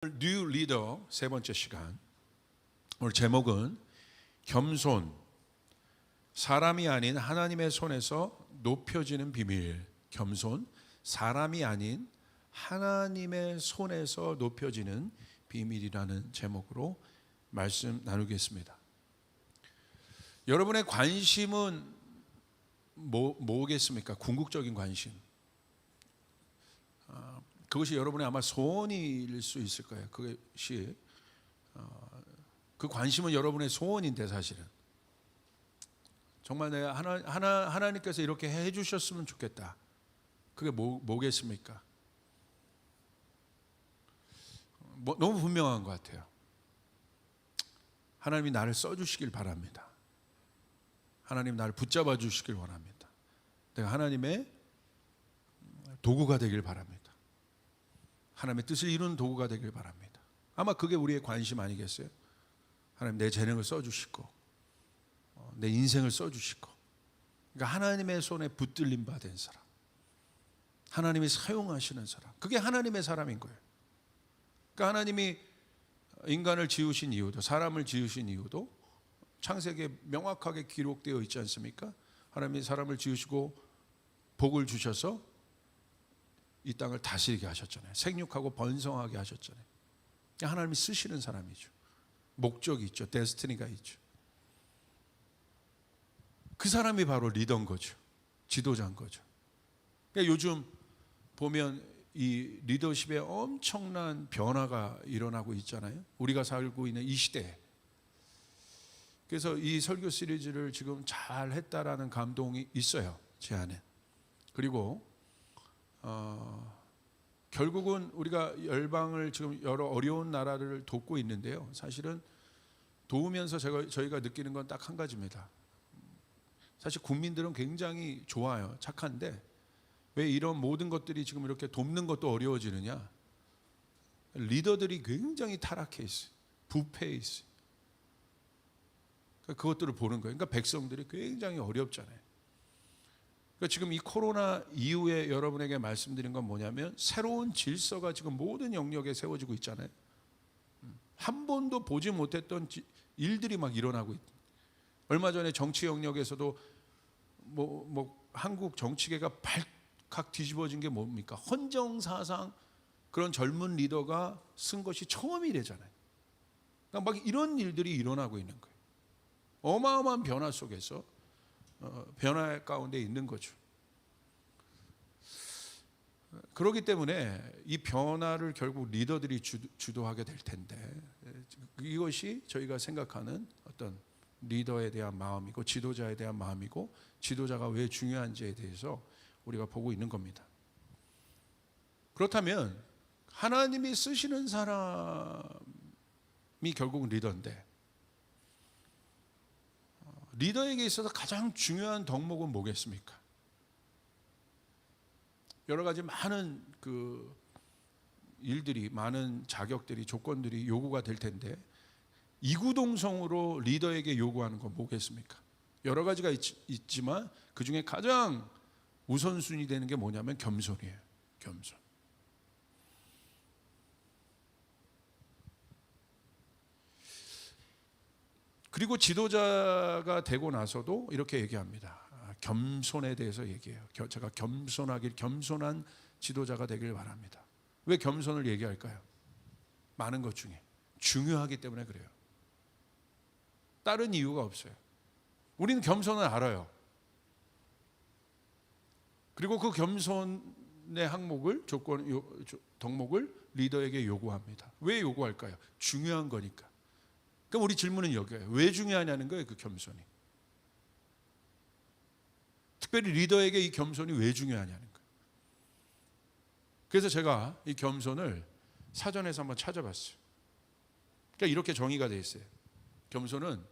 뉴 리더 세 번째 시간. 오늘 제목은 겸손, 사람이 아닌 하나님의 손에서 높여지는 비밀. 겸손, 사람이 아닌 하나님의 손에서 높여지는 비밀이라는 제목으로 말씀 나누겠습니다. 여러분의 관심은 뭐겠습니까? 궁극적인 관심. 그것이 여러분의 아마 소원일 수 있을 거예요. 그것이 그 관심은 여러분의 소원인데 사실은 정말 내가 하나님께서 이렇게 해주셨으면 좋겠다. 그게 뭐겠습니까? 너무 분명한 것 같아요. 하나님이 나를 써주시길 바랍니다. 하나님 나를 붙잡아 주시길 원합니다. 내가 하나님의 도구가 되길 바랍니다. 하나님의 뜻을 이루는 도구가 되길 바랍니다. 아마 그게 우리의 관심 아니겠어요? 하나님 내 재능을 써주시고 내 인생을 써주시고, 그러니까 하나님의 손에 붙들림 받은 사람, 하나님이 사용하시는 사람, 그게 하나님의 사람인 거예요. 그러니까 하나님이 인간을 지으신 이유도, 사람을 지으신 이유도 창세기에 명확하게 기록되어 있지 않습니까? 하나님이 사람을 지으시고 복을 주셔서 이 땅을 다스리게 하셨잖아요. 생육하고 번성하게 하셨잖아요. 하나님이 쓰시는 사람이죠. 목적이 있죠. 데스티니가 있죠. 그 사람이 바로 리더인 거죠. 지도자인 거죠. 그러니까 요즘 보면 이 리더십에 엄청난 변화가 일어나고 있잖아요. 우리가 살고 있는 이 시대에. 그래서 이 설교 시리즈를 지금 잘 했다라는 감동이 있어요. 제 안에. 그리고 결국은 우리가 열방을 지금 여러 어려운 나라를 돕고 있는데요. 사실은 도우면서 저희가 느끼는 건 딱 한 가지입니다. 사실 국민들은 굉장히 좋아요. 착한데 왜 이런 모든 것들이 지금 이렇게 돕는 것도 어려워지느냐? 리더들이 굉장히 타락해 있어요. 부패해 있어요. 그것들을 보는 거예요. 그러니까 백성들이 굉장히 어렵잖아요. 그러니까 지금 이 코로나 이후에 여러분에게 말씀드린 건 뭐냐면 새로운 질서가 지금 모든 영역에 세워지고 있잖아요. 한 번도 보지 못했던 일들이 막 일어나고 있다. 얼마 전에 정치 영역에서도 한국 정치계가 발칵 뒤집어진 게 뭡니까? 헌정사상 그런 젊은 리더가 쓴 것이 처음이래잖아요. 그러니까 막 이런 일들이 일어나고 있는 거예요. 어마어마한 변화 속에서 변화 가운데 있는 거죠. 그렇기 때문에 이 변화를 결국 리더들이 주도하게 될 텐데, 이것이 저희가 생각하는 어떤 리더에 대한 마음이고 지도자에 대한 마음이고, 지도자가 왜 중요한지에 대해서 우리가 보고 있는 겁니다. 그렇다면 하나님이 쓰시는 사람이 결국은 리더인데, 리더에게 있어서 가장 중요한 덕목은 뭐겠습니까? 여러 가지 많은 일들이, 많은 자격들이, 조건들이 요구가 될 텐데, 이구동성으로 리더에게 요구하는 건 뭐겠습니까? 여러 가지가 있지만 그 중에 가장 우선순위 되는 게 뭐냐면 겸손이에요. 겸손. 그리고 지도자가 되고 나서도 이렇게 얘기합니다. 겸손에 대해서 얘기해요. 제가 겸손한 지도자가 되길 바랍니다. 왜 겸손을 얘기할까요? 많은 것 중에 중요하기 때문에 그래요. 다른 이유가 없어요. 우리는 겸손을 알아요. 그리고 그 겸손의 항목을, 덕목을 리더에게 요구합니다. 왜 요구할까요? 중요한 거니까. 그럼 우리 질문은 여기에요. 왜 중요하냐는 거예요, 그 겸손이. 특별히 리더에게 이 겸손이 왜 중요하냐는 거예요. 그래서 제가 이 겸손을 사전에서 한번 찾아봤어요. 그러니까 이렇게 정의가 되어 있어요. 겸손은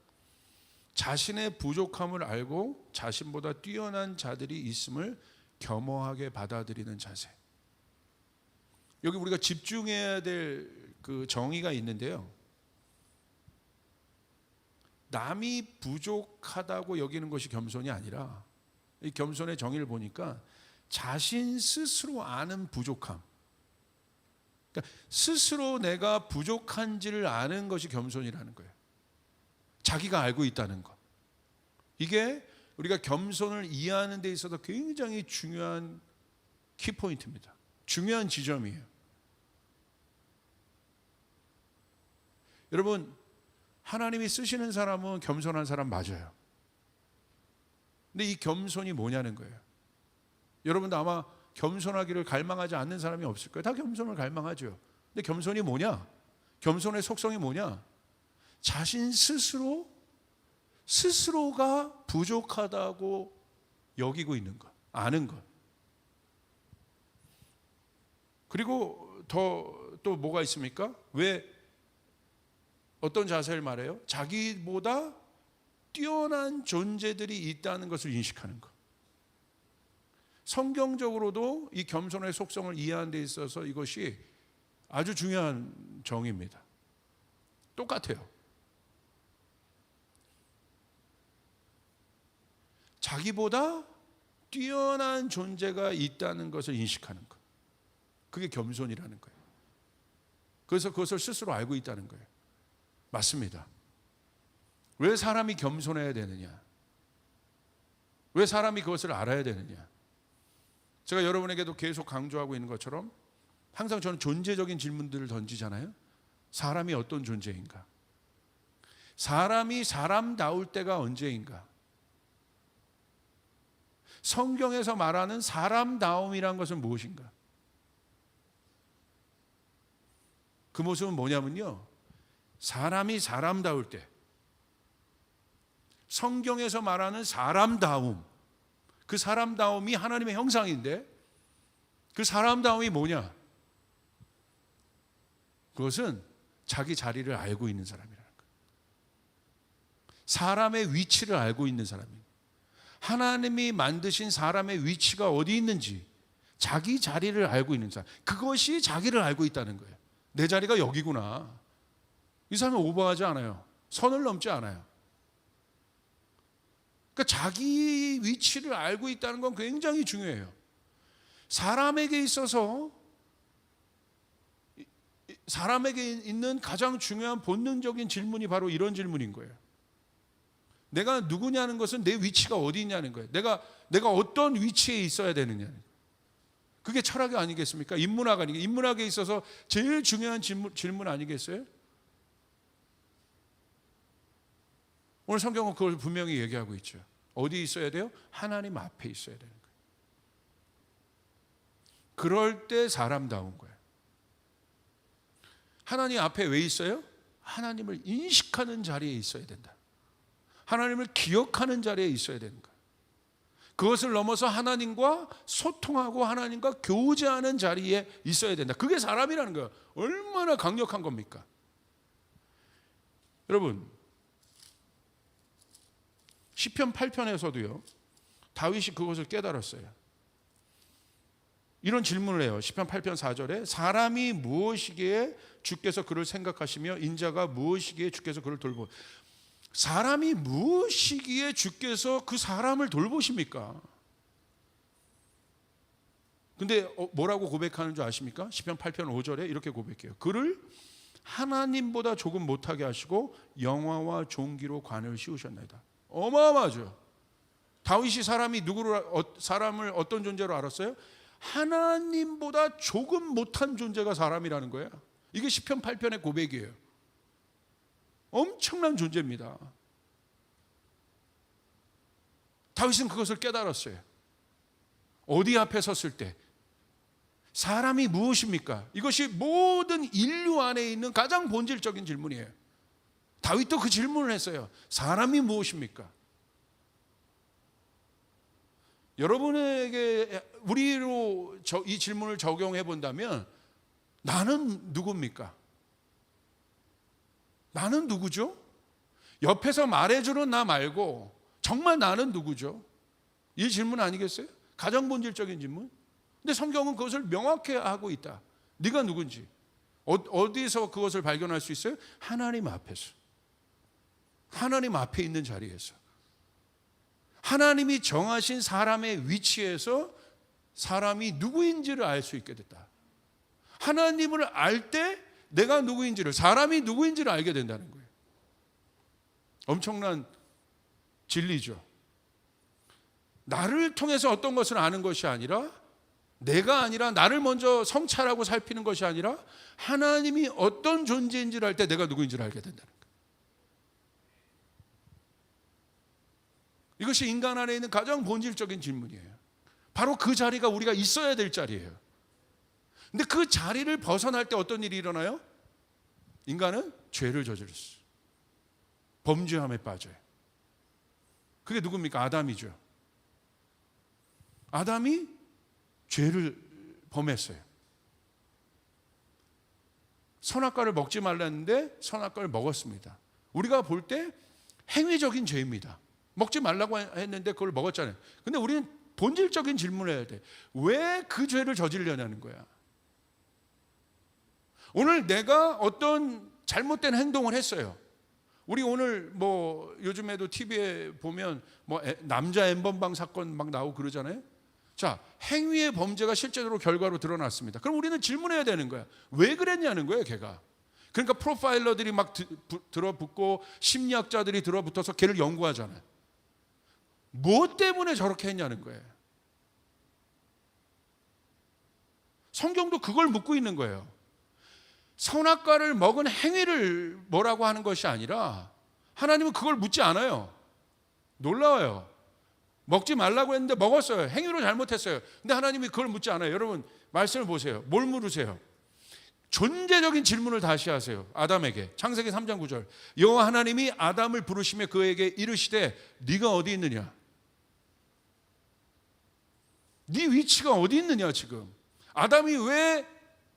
자신의 부족함을 알고 자신보다 뛰어난 자들이 있음을 겸허하게 받아들이는 자세. 여기 우리가 집중해야 될 그 정의가 있는데요. 남이 부족하다고 여기는 것이 겸손이 아니라, 이 겸손의 정의를 보니까 자신 스스로 아는 부족함, 그러니까 스스로 내가 부족한지를 아는 것이 겸손이라는 거예요. 자기가 알고 있다는 것. 이게 우리가 겸손을 이해하는 데 있어서 굉장히 중요한 키포인트입니다. 중요한 지점이에요. 여러분, 하나님이 쓰시는 사람은 겸손한 사람 맞아요. 근데 이 겸손이 뭐냐는 거예요. 여러분도 아마 겸손하기를 갈망하지 않는 사람이 없을 거예요. 다 겸손을 갈망하죠. 근데 겸손이 뭐냐? 겸손의 속성이 뭐냐? 자신 스스로가 부족하다고 여기고 있는 것, 아는 것. 그리고 또 뭐가 있습니까? 왜 어떤 자세를 말해요? 자기보다 뛰어난 존재들이 있다는 것을 인식하는 것. 성경적으로도 이 겸손의 속성을 이해하는 데 있어서 이것이 아주 중요한 정의입니다. 똑같아요. 자기보다 뛰어난 존재가 있다는 것을 인식하는 것. 그게 겸손이라는 거예요. 그래서 그것을 스스로 알고 있다는 거예요. 맞습니다. 왜 사람이 겸손해야 되느냐? 왜 사람이 그것을 알아야 되느냐? 제가 여러분에게도 계속 강조하고 있는 것처럼 항상 저는 존재적인 질문들을 던지잖아요. 사람이 어떤 존재인가? 사람이 사람다울 때가 언제인가? 성경에서 말하는 사람다움이란 것은 무엇인가? 그 모습은 뭐냐면요, 사람이 사람다울 때, 성경에서 말하는 사람다움, 그 사람다움이 하나님의 형상인데 그 사람다움이 뭐냐? 그것은 자기 자리를 알고 있는 사람이라는 거예요. 사람의 위치를 알고 있는 사람입니다. 하나님이 만드신 사람의 위치가 어디 있는지 자기 자리를 알고 있는 사람, 그것이 자기를 알고 있다는 거예요. 내 자리가 여기구나. 이 사람은 오버하지 않아요. 선을 넘지 않아요. 그러니까 자기 위치를 알고 있다는 건 굉장히 중요해요. 사람에게 있어서, 사람에게 있는 가장 중요한 본능적인 질문이 바로 이런 질문인 거예요. 내가 누구냐는 것은 내 위치가 어디 있냐는 거예요. 내가 어떤 위치에 있어야 되느냐는 거예요. 그게 철학이 아니겠습니까? 인문학 아니겠습니까? 인문학에 있어서 제일 중요한 질문 아니겠어요? 오늘 성경은 그걸 분명히 얘기하고 있죠. 어디 있어야 돼요? 하나님 앞에 있어야 되는 거예요. 그럴 때 사람다운 거예요. 하나님 앞에 왜 있어요? 하나님을 인식하는 자리에 있어야 된다. 하나님을 기억하는 자리에 있어야 되는 거예요. 그것을 넘어서 하나님과 소통하고 하나님과 교제하는 자리에 있어야 된다. 그게 사람이라는 거예요. 얼마나 강력한 겁니까? 여러분, 시편 8편에서도요, 다윗이 그것을 깨달았어요. 이런 질문을 해요. 시편 8편 4절에 사람이 무엇이기에 주께서 그를 생각하시며 인자가 무엇이기에 주께서 그를 돌보. 사람이 무엇이기에 주께서 그 사람을 돌보십니까? 근데 뭐라고 고백하는 줄 아십니까? 시편 8편 5절에 이렇게 고백해요. 그를 하나님보다 조금 못하게 하시고 영화와 종기로 관을 씌우셨나이다. 어마어마하죠. 다윗이 사람을 어떤 존재로 알았어요? 하나님보다 조금 못한 존재가 사람이라는 거예요. 이게 시편 8편의 고백이에요. 엄청난 존재입니다. 다윗은 그것을 깨달았어요. 어디 앞에 섰을 때 사람이 무엇입니까? 이것이 모든 인류 안에 있는 가장 본질적인 질문이에요. 다윗도 그 질문을 했어요. 사람이 무엇입니까? 여러분에게 우리로 이 질문을 적용해 본다면 나는 누굽니까? 나는 누구죠? 옆에서 말해주는 나 말고 정말 나는 누구죠? 이 질문 아니겠어요? 가장 본질적인 질문. 근데 성경은 그것을 명확히 하고 있다. 네가 누군지. 어디서 그것을 발견할 수 있어요? 하나님 앞에서. 하나님 앞에 있는 자리에서. 하나님이 정하신 사람의 위치에서 사람이 누구인지를 알 수 있게 됐다. 하나님을 알 때 내가 누구인지를, 사람이 누구인지를 알게 된다는 거예요. 엄청난 진리죠. 나를 통해서 어떤 것을 아는 것이 아니라, 내가 아니라 나를 먼저 성찰하고 살피는 것이 아니라 하나님이 어떤 존재인지를 알 때 내가 누구인지를 알게 된다는 거예요. 이것이 인간 안에 있는 가장 본질적인 질문이에요. 바로 그 자리가 우리가 있어야 될 자리예요. 근데 그 자리를 벗어날 때 어떤 일이 일어나요? 인간은 죄를 저질렀어요. 범죄함에 빠져요. 그게 누굽니까? 아담이죠. 아담이 죄를 범했어요. 선악과를 먹지 말랐는데 선악과를 먹었습니다. 우리가 볼 때 행위적인 죄입니다. 먹지 말라고 했는데 그걸 먹었잖아요. 근데 우리는 본질적인 질문을 해야 돼. 왜 그 죄를 저지르려냐는 거야. 오늘 내가 어떤 잘못된 행동을 했어요. 우리 오늘 뭐 요즘에도 TV에 보면 뭐 남자 N번방 사건 막 나오고 그러잖아요. 자, 행위의 범죄가 실제로 결과로 드러났습니다. 그럼 우리는 질문해야 되는 거야. 왜 그랬냐는 거예요, 걔가. 그러니까 프로파일러들이 막 들어붙고 심리학자들이 들어붙어서 걔를 연구하잖아요. 뭐 때문에 저렇게 했냐는 거예요. 성경도 그걸 묻고 있는 거예요. 선악과를 먹은 행위를 뭐라고 하는 것이 아니라 하나님은 그걸 묻지 않아요. 놀라워요. 먹지 말라고 했는데 먹었어요. 행위로 잘못했어요. 근데 하나님이 그걸 묻지 않아요. 여러분 말씀을 보세요. 뭘 물으세요? 존재적인 질문을 다시 하세요. 아담에게. 창세기 3장 9절. 여호와 하나님이 아담을 부르시며 그에게 이르시되 네가 어디 있느냐? 네 위치가 어디 있느냐 지금. 아담이 왜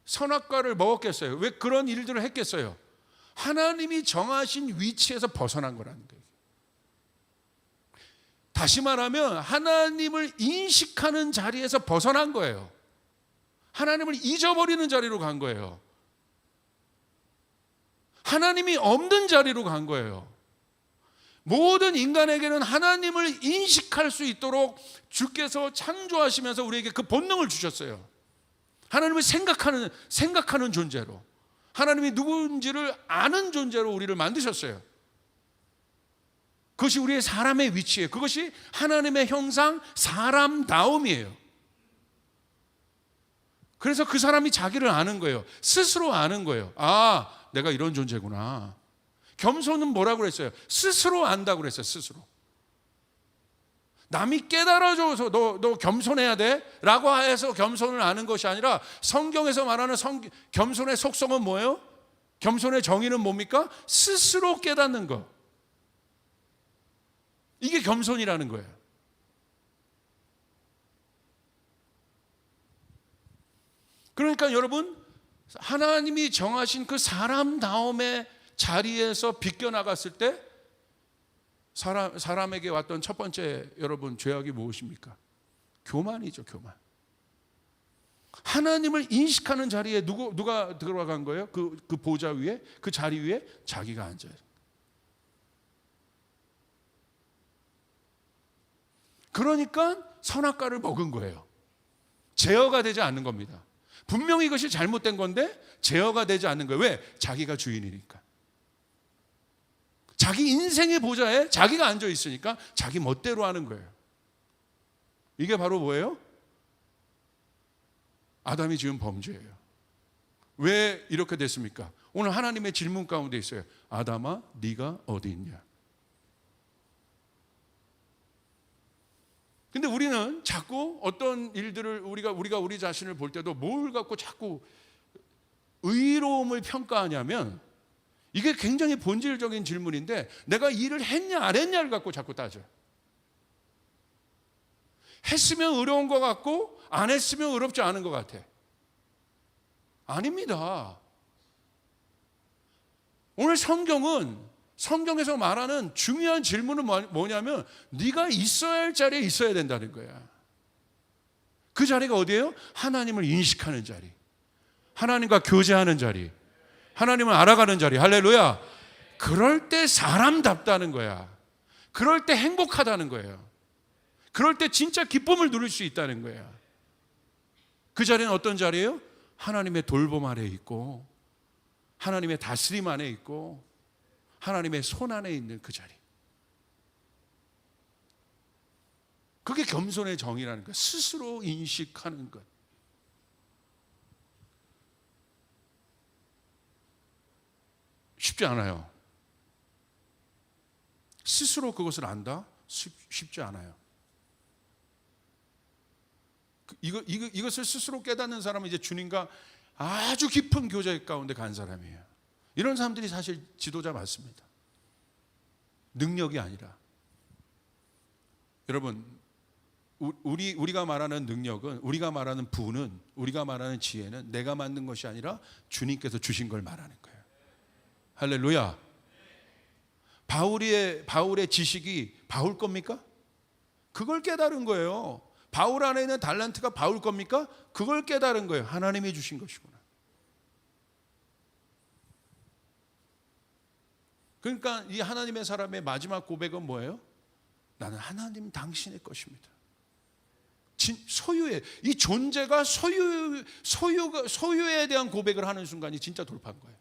선악과를 먹었겠어요? 왜 그런 일들을 했겠어요? 하나님이 정하신 위치에서 벗어난 거라는 거예요. 다시 말하면 하나님을 인식하는 자리에서 벗어난 거예요. 하나님을 잊어버리는 자리로 간 거예요. 하나님이 없는 자리로 간 거예요. 모든 인간에게는 하나님을 인식할 수 있도록 주께서 창조하시면서 우리에게 그 본능을 주셨어요. 하나님을 생각하는 존재로, 하나님이 누구인지를 아는 존재로 우리를 만드셨어요. 그것이 우리의 사람의 위치예요. 그것이 하나님의 형상 사람다움이에요. 그래서 그 사람이 자기를 아는 거예요. 스스로 아는 거예요. 아, 내가 이런 존재구나. 겸손은 뭐라고 그랬어요? 스스로 안다고 그랬어요. 스스로. 남이 깨달아줘서 너 겸손해야 돼? 라고 해서 겸손을 아는 것이 아니라 성경에서 말하는 겸손의 속성은 뭐예요? 겸손의 정의는 뭡니까? 스스로 깨닫는 것. 이게 겸손이라는 거예요. 그러니까 여러분, 하나님이 정하신 그 사람다움의 자리에서 비껴나갔을 때 사람에게 왔던 첫 번째 여러분 죄악이 무엇입니까? 교만이죠. 교만. 하나님을 인식하는 자리에 누가 들어간 거예요? 그 보좌 위에, 그 자리 위에 자기가 앉아요. 그러니까 선악과를 먹은 거예요. 제어가 되지 않는 겁니다. 분명히 이것이 잘못된 건데 제어가 되지 않는 거예요. 왜? 자기가 주인이니까. 자기 인생의 보좌에 자기가 앉아 있으니까 자기 멋대로 하는 거예요. 이게 바로 뭐예요? 아담이 지은 범죄예요. 왜 이렇게 됐습니까? 오늘 하나님의 질문 가운데 있어요. 아담아, 네가 어디 있냐? 근데 우리는 자꾸 어떤 일들을 우리가 우리 자신을 볼 때도 뭘 갖고 자꾸 의로움을 평가하냐면 이게 굉장히 본질적인 질문인데 내가 일을 했냐 안 했냐를 갖고 자꾸 따져요. 했으면 의로운 것 같고 안 했으면 의롭지 않은 것 같아. 아닙니다. 오늘 성경에서 말하는 중요한 질문은 뭐냐면 네가 있어야 할 자리에 있어야 된다는 거야. 그 자리가 어디예요? 하나님을 인식하는 자리, 하나님과 교제하는 자리, 하나님을 알아가는 자리. 할렐루야. 그럴 때 사람답다는 거야. 그럴 때 행복하다는 거예요. 그럴 때 진짜 기쁨을 누릴 수 있다는 거야. 그 자리는 어떤 자리예요? 하나님의 돌봄 아래 있고 하나님의 다스림 안에 있고 하나님의 손 안에 있는 그 자리. 그게 겸손의 정의라는 것. 스스로 인식하는 것. 쉽지 않아요. 스스로 그것을 안다? 쉽지 않아요. 이것을 스스로 깨닫는 사람은 이제 주님과 아주 깊은 교제 가운데 간 사람이에요. 이런 사람들이 사실 지도자 맞습니다. 능력이 아니라. 여러분, 우리가 말하는 능력은, 우리가 말하는 부는, 우리가 말하는 지혜는 내가 만든 것이 아니라 주님께서 주신 걸 말하는 거예요. 할렐루야. 바울의 지식이 바울 겁니까? 그걸 깨달은 거예요. 바울 안에 있는 달란트가 바울 겁니까? 그걸 깨달은 거예요. 하나님이 주신 것이구나. 그러니까 이 하나님의 사람의 마지막 고백은 뭐예요? 나는 하나님 당신의 것입니다. 소유의, 이 존재가 소유에 대한 고백을 하는 순간이 진짜 돌파한 거예요.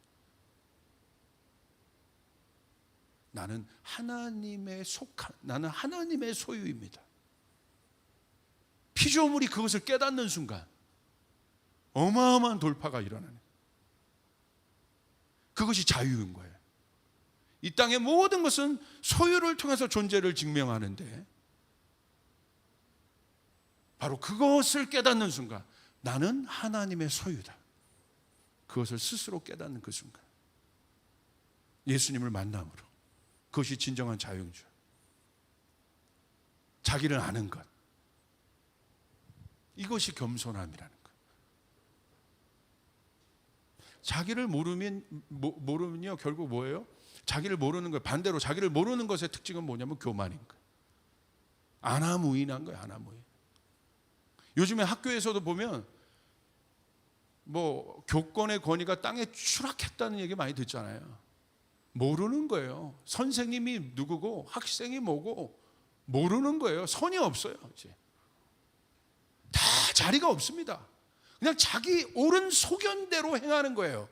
나는 하나님의 속한, 나는 하나님의 소유입니다. 피조물이 그것을 깨닫는 순간 어마어마한 돌파가 일어나는, 그것이 자유인 거예요. 이 땅의 모든 것은 소유를 통해서 존재를 증명하는데 바로 그것을 깨닫는 순간 나는 하나님의 소유다. 그것을 스스로 깨닫는 그 순간, 예수님을 만남으로, 그것이 진정한 자유죠. 자기를 아는 것, 이것이 겸손함이라는 것. 자기를 모르면요 결국 뭐예요? 자기를 모르는 것, 반대로 자기를 모르는 것의 특징은 뭐냐면 교만인 거예요. 아나무인한 거예요. 아나무인. 요즘에 학교에서도 보면 뭐 교권의 권위가 땅에 추락했다는 얘기 많이 듣잖아요. 모르는 거예요. 선생님이 누구고 학생이 뭐고 모르는 거예요. 선이 없어요. 이제 다 자리가 없습니다. 그냥 자기 옳은 소견대로 행하는 거예요.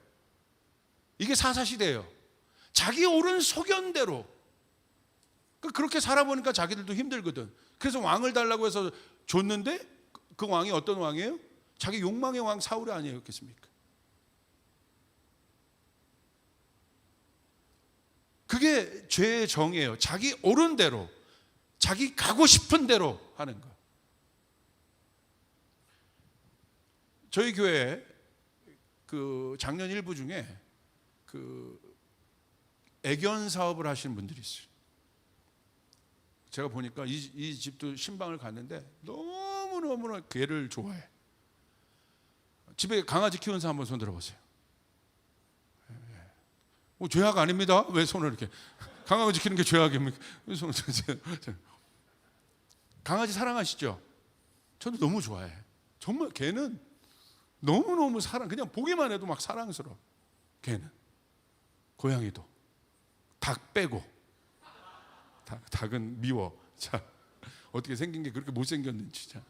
이게 사사시대예요. 자기 옳은 소견대로. 그렇게 살아보니까 자기들도 힘들거든. 그래서 왕을 달라고 해서 줬는데 그 왕이 어떤 왕이에요? 자기 욕망의 왕 사울이 아니었겠습니까? 그게 죄의 정이에요. 자기 옳은 대로, 자기 가고 싶은 대로 하는 거. 저희 교회에 그 작년 일부 중에 그 애견 사업을 하시는 분들이 있어요. 제가 보니까 이 집도 신방을 갔는데 너무너무 개를 좋아해. 집에 강아지 키우는 사람 한번 손 들어보세요. 죄악 아닙니다. 왜 손을 이렇게, 강아지 키우는 게 죄악입니까? 강아지 사랑하시죠? 저도 너무 좋아해. 정말 개는 너무너무 그냥 보기만 해도 막 사랑스러워. 개는. 고양이도. 닭 빼고. 닭은 미워. 자, 어떻게 생긴 게 그렇게 못생겼는지. 자.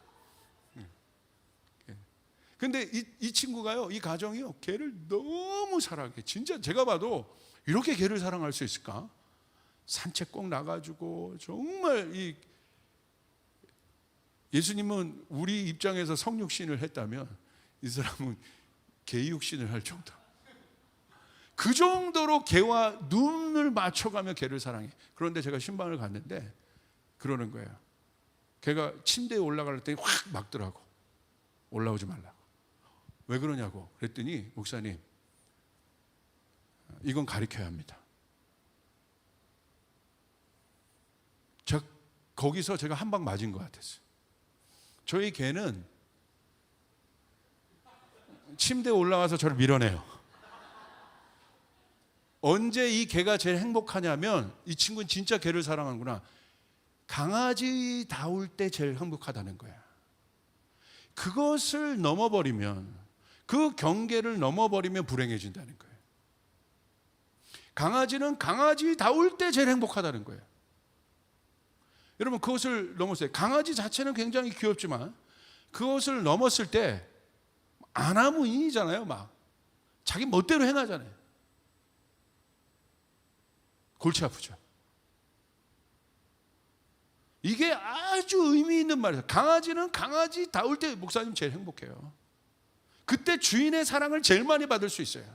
근데 이 친구가요, 이 가정이요, 개를 너무 사랑해. 진짜 제가 봐도 이렇게 개를 사랑할 수 있을까? 산책 꼭 나가지고 정말 예수님은 우리 입장에서 성육신을 했다면 이 사람은 개육신을 할 정도. 그 정도로 개와 눈을 맞춰가며 개를 사랑해. 그런데 제가 신방을 갔는데 그러는 거예요. 개가 침대에 올라갈 때 확 막더라고. 올라오지 말라고. 왜 그러냐고 그랬더니, 목사님, 이건 가르쳐야 합니다. 거기서 제가 한 방 맞은 것 같았어요. 저희 개는 침대에 올라와서 저를 밀어내요. 언제 이 개가 제일 행복하냐면, 이 친구는 진짜 개를 사랑하는구나, 강아지 다울 때 제일 행복하다는 거야. 그것을 넘어버리면, 그 경계를 넘어버리면 불행해진다는 거예요. 강아지는 강아지 다울 때 제일 행복하다는 거예요. 여러분, 그것을 넘었어요. 강아지 자체는 굉장히 귀엽지만 그것을 넘었을 때 아나무인이잖아요. 막 자기 멋대로 행하잖아요. 골치 아프죠. 이게 아주 의미 있는 말이에요. 강아지는 강아지다울 때 목사님 제일 행복해요. 그때 주인의 사랑을 제일 많이 받을 수 있어요.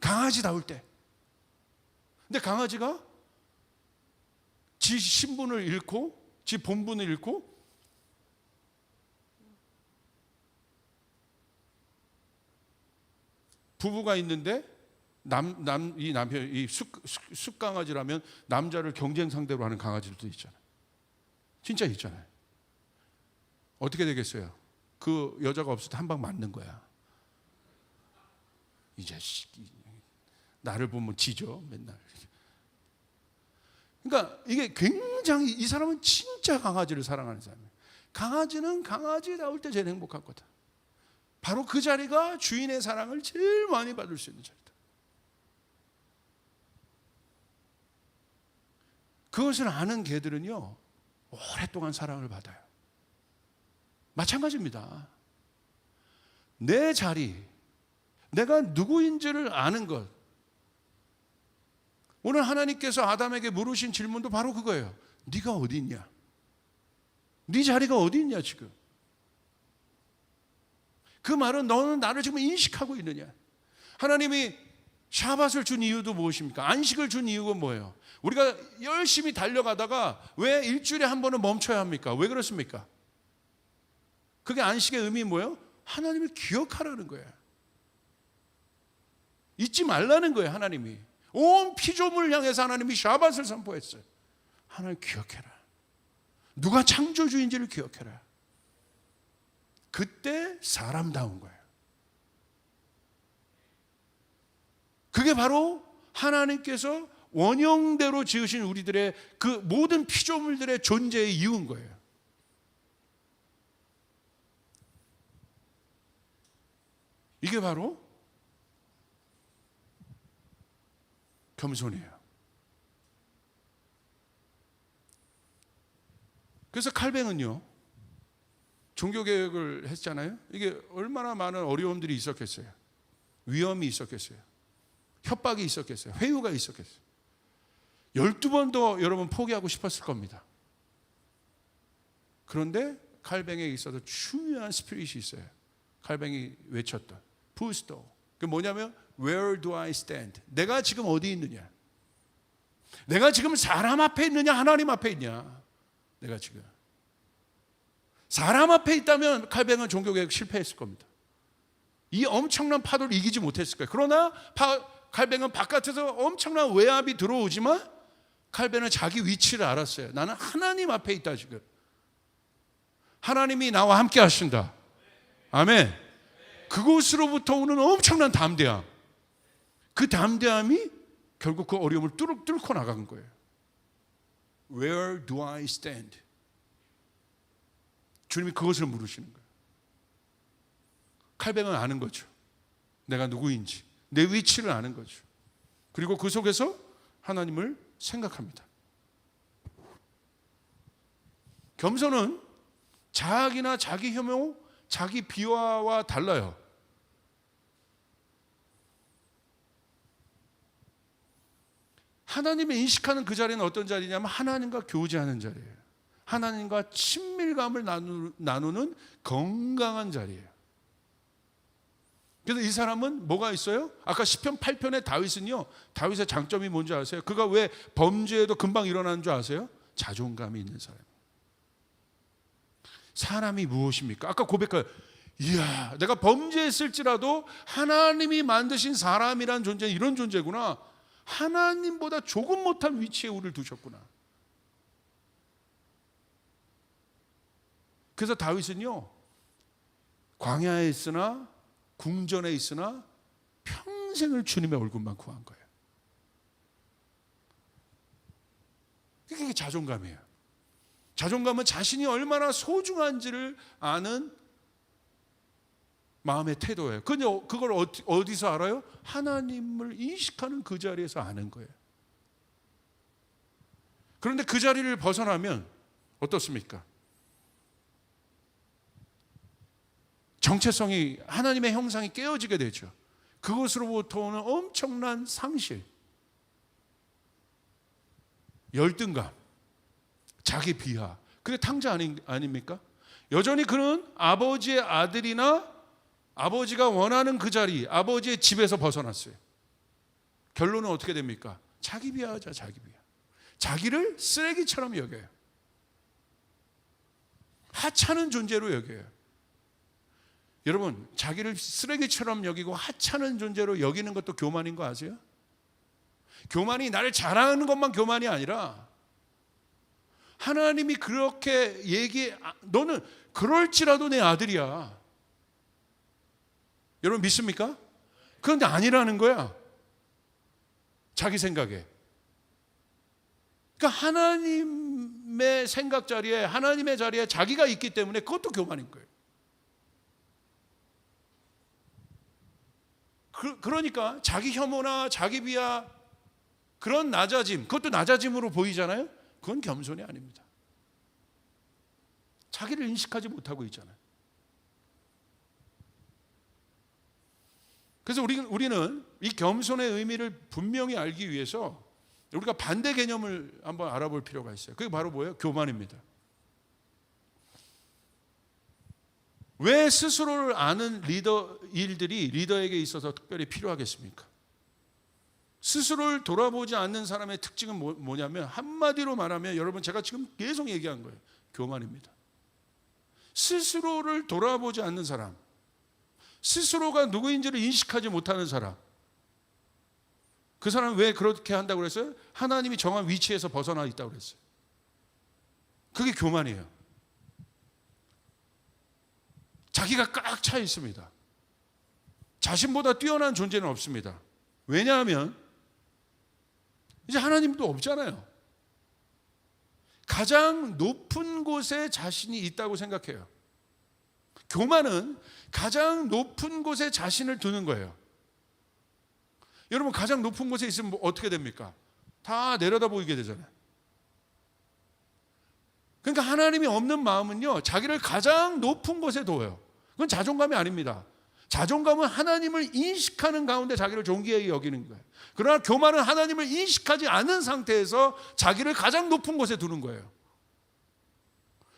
강아지다울 때. 근데 강아지가 지 신분을 잃고 지 본분을 잃고 부부가 있는데 이 남편, 이 숫강아지라면 남자를 경쟁 상대로 하는 강아지들도 있잖아요. 진짜 있잖아요. 어떻게 되겠어요? 그 여자가 없을 때 한 방 맞는 거야. 이 자식이 나를 보면 지죠, 맨날. 그러니까 이게 굉장히, 이 사람은 진짜 강아지를 사랑하는 사람이에요. 강아지는 강아지다울 때 제일 행복할 거다. 바로 그 자리가 주인의 사랑을 제일 많이 받을 수 있는 자리다. 그것을 아는 개들은요, 오랫동안 사랑을 받아요. 마찬가지입니다. 내 자리, 내가 누구인지를 아는 것. 오늘 하나님께서 아담에게 물으신 질문도 바로 그거예요. 네가 어디 있냐? 네 자리가 어디 있냐 지금? 그 말은 너는 나를 지금 인식하고 있느냐? 하나님이 샤밧을 준 이유도 무엇입니까? 안식을 준 이유가 뭐예요? 우리가 열심히 달려가다가 왜 일주일에 한 번은 멈춰야 합니까? 왜 그렇습니까? 그게 안식의 의미 뭐예요? 하나님을 기억하라는 거예요. 잊지 말라는 거예요. 하나님이 온 피조물을 향해서 하나님이 샤밧을 선포했어요. 하나님 기억해라. 누가 창조주인지를 기억해라. 그때 사람다운 거예요. 그게 바로 하나님께서 원형대로 지으신 우리들의 그 모든 피조물들의 존재의 이유인 거예요. 이게 바로 겸손이에요. 그래서 칼뱅은요, 종교개혁을 했잖아요. 이게 얼마나 많은 어려움들이 있었겠어요. 위험이 있었겠어요. 협박이 있었겠어요. 회유가 있었겠어요. 12번도 여러분 포기하고 싶었을 겁니다. 그런데 칼뱅에 있어서 중요한 스피릿이 있어요. 칼뱅이 외쳤던 푸스도. 그게 뭐냐면 Where do I stand? 내가 지금 어디 있느냐? 내가 지금 사람 앞에 있느냐? 하나님 앞에 있냐? 내가 지금 사람 앞에 있다면 칼뱅은 종교개혁 실패했을 겁니다. 이 엄청난 파도를 이기지 못했을 거예요. 그러나 칼뱅은 바깥에서 엄청난 외압이 들어오지만 칼뱅은 자기 위치를 알았어요. 나는 하나님 앞에 있다 지금. 하나님이 나와 함께 하신다. 아멘. 그곳으로부터 오는 엄청난 담대함. 그 담대함이 결국 그 어려움을 뚫고 나간 거예요. Where do I stand? 주님이 그것을 물으시는 거예요. 칼뱅은 아는 거죠. 내가 누구인지, 내 위치를 아는 거죠. 그리고 그 속에서 하나님을 생각합니다. 겸손은 자학이나 자기 혐오, 자기 비하와 달라요. 하나님을 인식하는 그 자리는 어떤 자리냐면 하나님과 교제하는 자리예요. 하나님과 친밀감을 나누는 건강한 자리예요. 그래서 이 사람은 뭐가 있어요? 아까 시편 8편의 다윗은요, 다윗의 장점이 뭔지 아세요? 그가 왜 범죄에도 금방 일어나는 줄 아세요? 자존감이 있는 사람이에요. 사람이 무엇입니까? 아까 고백할, 이야, 내가 범죄했을지라도 하나님이 만드신 사람이란 존재는 이런 존재구나. 하나님보다 조금 못한 위치에 우리를 두셨구나. 그래서 다윗은요, 광야에 있으나 궁전에 있으나 평생을 주님의 얼굴만 구한 거예요. 그게 자존감이에요. 자존감은 자신이 얼마나 소중한지를 아는 마음의 태도예요. 그걸 어디서 알아요? 하나님을 인식하는 그 자리에서 아는 거예요. 그런데 그 자리를 벗어나면 어떻습니까? 정체성이, 하나님의 형상이 깨어지게 되죠. 그것으로부터 오는 엄청난 상실, 열등감, 자기 비하, 그게 탕자 아닙니까? 여전히 그는 아버지의 아들이나 아버지가 원하는 그 자리, 아버지의 집에서 벗어났어요. 결론은 어떻게 됩니까? 자기 비하하자, 자기 비하. 자기를 쓰레기처럼 여겨요. 하찮은 존재로 여겨요. 여러분, 자기를 쓰레기처럼 여기고 하찮은 존재로 여기는 것도 교만인 거 아세요? 교만이 나를 자랑하는 것만 교만이 아니라, 하나님이 그렇게 너는 그럴지라도 내 아들이야. 여러분 믿습니까? 그런데 아니라는 거야. 자기 생각에. 그러니까 하나님의 생각 자리에, 하나님의 자리에 자기가 있기 때문에 그것도 교만인 거예요. 그러니까 자기 혐오나 자기 비하, 그런 낮아짐, 그것도 낮아짐으로 보이잖아요. 그건 겸손이 아닙니다. 자기를 인식하지 못하고 있잖아요. 그래서 우리는 이 겸손의 의미를 분명히 알기 위해서 우리가 반대 개념을 한번 알아볼 필요가 있어요. 그게 바로 뭐예요? 교만입니다. 왜 스스로를 아는 일들이 리더에게 있어서 특별히 필요하겠습니까? 스스로를 돌아보지 않는 사람의 특징은 뭐냐면, 한마디로 말하면, 여러분 제가 지금 계속 얘기한 거예요. 교만입니다. 스스로를 돌아보지 않는 사람, 스스로가 누구인지를 인식하지 못하는 사람, 그 사람은 왜 그렇게 한다고 그랬어요? 하나님이 정한 위치에서 벗어나 있다고 그랬어요. 그게 교만이에요. 자기가 꽉 차 있습니다. 자신보다 뛰어난 존재는 없습니다. 왜냐하면 이제 하나님도 없잖아요. 가장 높은 곳에 자신이 있다고 생각해요. 교만은 가장 높은 곳에 자신을 두는 거예요. 여러분, 가장 높은 곳에 있으면 어떻게 됩니까? 다 내려다 보이게 되잖아요. 그러니까 하나님이 없는 마음은요, 자기를 가장 높은 곳에 둬요. 그건 자존감이 아닙니다. 자존감은 하나님을 인식하는 가운데 자기를 존귀하게 여기는 거예요. 그러나 교만은 하나님을 인식하지 않은 상태에서 자기를 가장 높은 곳에 두는 거예요.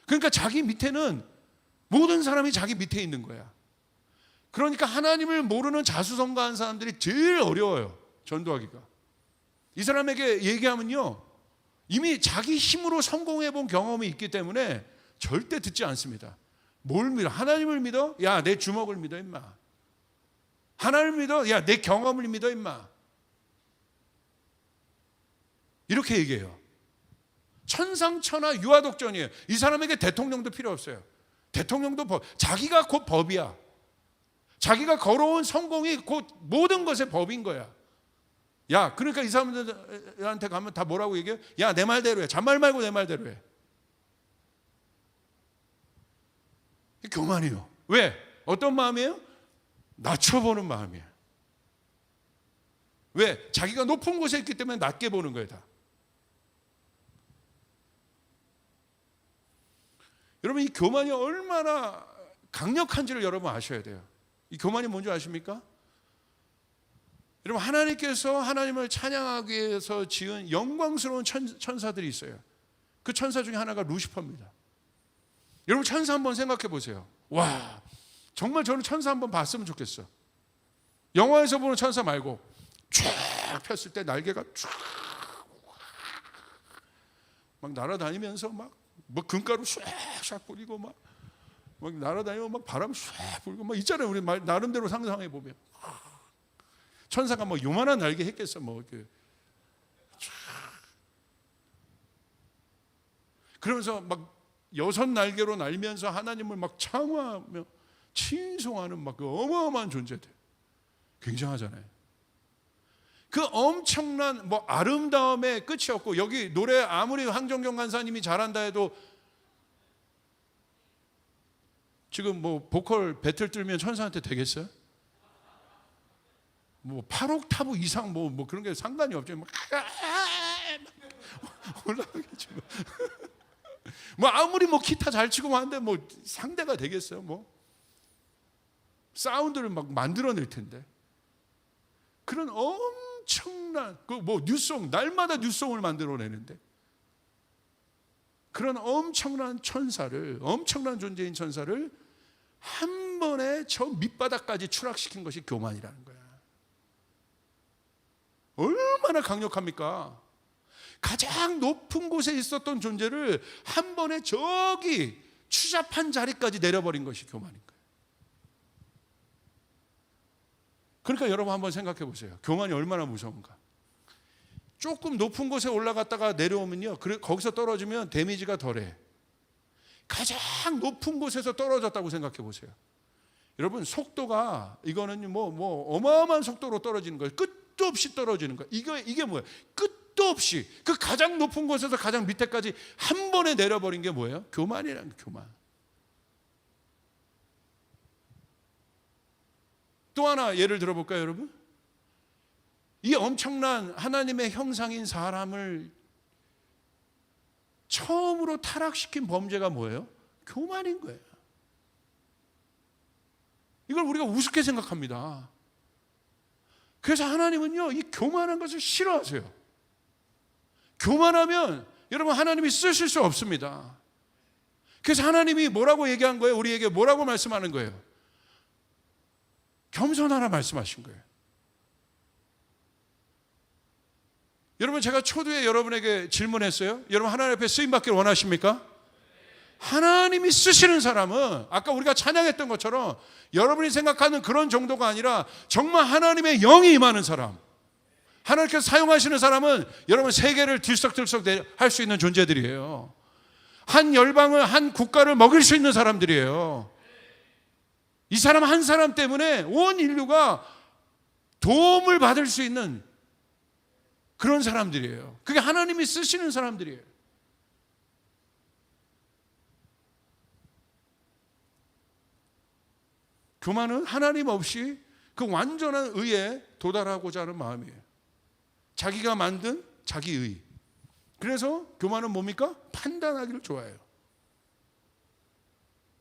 그러니까 자기 밑에는 모든 사람이 자기 밑에 있는 거야. 그러니까 하나님을 모르는 자수성가한 사람들이 제일 어려워요, 전도하기가. 이 사람에게 얘기하면요, 이미 자기 힘으로 성공해 본 경험이 있기 때문에 절대 듣지 않습니다. 뭘 믿어? 하나님을 믿어? 야, 내 주먹을 믿어 임마. 하나님을 믿어? 야, 내 경험을 믿어 임마. 이렇게 얘기해요. 천상천하 유아독전이에요. 이 사람에게 대통령도 필요 없어요. 대통령도 자기가 곧 법이야. 자기가 걸어온 성공이 곧 모든 것의 법인 거야. 야, 그러니까 이 사람들한테 가면 다 뭐라고 얘기해요? 야, 내 말대로 해. 잔말 말고 내 말대로 해. 교만이요. 왜? 어떤 마음이에요? 낮춰보는 마음이에요. 왜? 자기가 높은 곳에 있기 때문에 낮게 보는 거예요, 다. 여러분, 이 교만이 얼마나 강력한지를 여러분 아셔야 돼요. 이 교만이 뭔지 아십니까? 여러분, 하나님께서 하나님을 찬양하기 위해서 지은 영광스러운 천사들이 있어요. 그 천사 중에 하나가 루시퍼입니다. 여러분, 천사 한번 생각해 보세요. 와, 정말 저는 천사 한번 봤으면 좋겠어. 영화에서 보는 천사 말고 쫙 폈을 때 날개가 쫙 막 날아다니면서 막 뭐 금가루 샥샥 뿌리고 막 날아다니고 막 바람 샥 불고 막 있잖아요. 우리 나름대로 상상해 보면 천사가 뭐 요만한 날개 했겠어. 뭐 이렇게 그러면서 막 6날개로 날면서 하나님을 막 창화하며 칭송하는 막 그 어마어마한 존재들. 굉장하잖아요. 그 엄청난 뭐 아름다움의 끝이 없고, 여기 노래 아무리 황정경 간사님이 잘한다 해도 지금 뭐 보컬 배틀 뚫면 천사한테 되겠어요? 뭐 8옥타브 이상 뭐 그런 게 상관이 없죠. 막 올라가겠죠. 뭐 아무리 뭐 기타 잘 치고 하는데 뭐 상대가 되겠어요? 뭐 사운드를 막 만들어낼 텐데, 그런 엄청난 뉴송, 날마다 뉴송을 만들어내는데, 그런 엄청난 천사를, 엄청난 존재인 천사를 한 번에 저 밑바닥까지 추락시킨 것이 교만이라는 거야. 얼마나 강력합니까? 가장 높은 곳에 있었던 존재를 한 번에 저기 추잡한 자리까지 내려버린 것이 교만인 거예요. 그러니까 여러분 한번 생각해 보세요. 교만이 얼마나 무서운가. 조금 높은 곳에 올라갔다가 내려오면요, 거기서 떨어지면 데미지가 덜해. 가장 높은 곳에서 떨어졌다고 생각해 보세요. 여러분, 속도가, 이거는 어마어마한 속도로 떨어지는 거예요. 끝도 없이 떨어지는 거예요. 이게 뭐예요? 끝도 없이 그 가장 높은 곳에서 가장 밑에까지 한 번에 내려버린 게 뭐예요? 교만이라는 거예요. 교만. 또 하나 예를 들어볼까요, 여러분? 이 엄청난 하나님의 형상인 사람을 처음으로 타락시킨 범죄가 뭐예요? 교만인 거예요. 이걸 우리가 우습게 생각합니다. 그래서 하나님은요, 이 교만한 것을 싫어하세요. 교만하면 여러분 하나님이 쓰실 수 없습니다. 그래서 하나님이 뭐라고 얘기한 거예요? 우리에게 뭐라고 말씀하는 거예요? 겸손하라 말씀하신 거예요. 여러분, 제가 초두에 여러분에게 질문했어요. 여러분, 하나님 앞에 쓰임받기를 원하십니까? 하나님이 쓰시는 사람은 아까 우리가 찬양했던 것처럼 여러분이 생각하는 그런 정도가 아니라 정말 하나님의 영이 임하는 사람, 하나님께서 사용하시는 사람은 여러분 세계를 들썩들썩 할 수 있는 존재들이에요. 한 열방을, 한 국가를 먹일 수 있는 사람들이에요. 이 사람 한 사람 때문에 온 인류가 도움을 받을 수 있는 그런 사람들이에요. 그게 하나님이 쓰시는 사람들이에요. 교만은 하나님 없이 그 완전한 의에 도달하고자 하는 마음이에요. 자기가 만든 자기 의. 그래서 교만은 뭡니까? 판단하기를 좋아해요.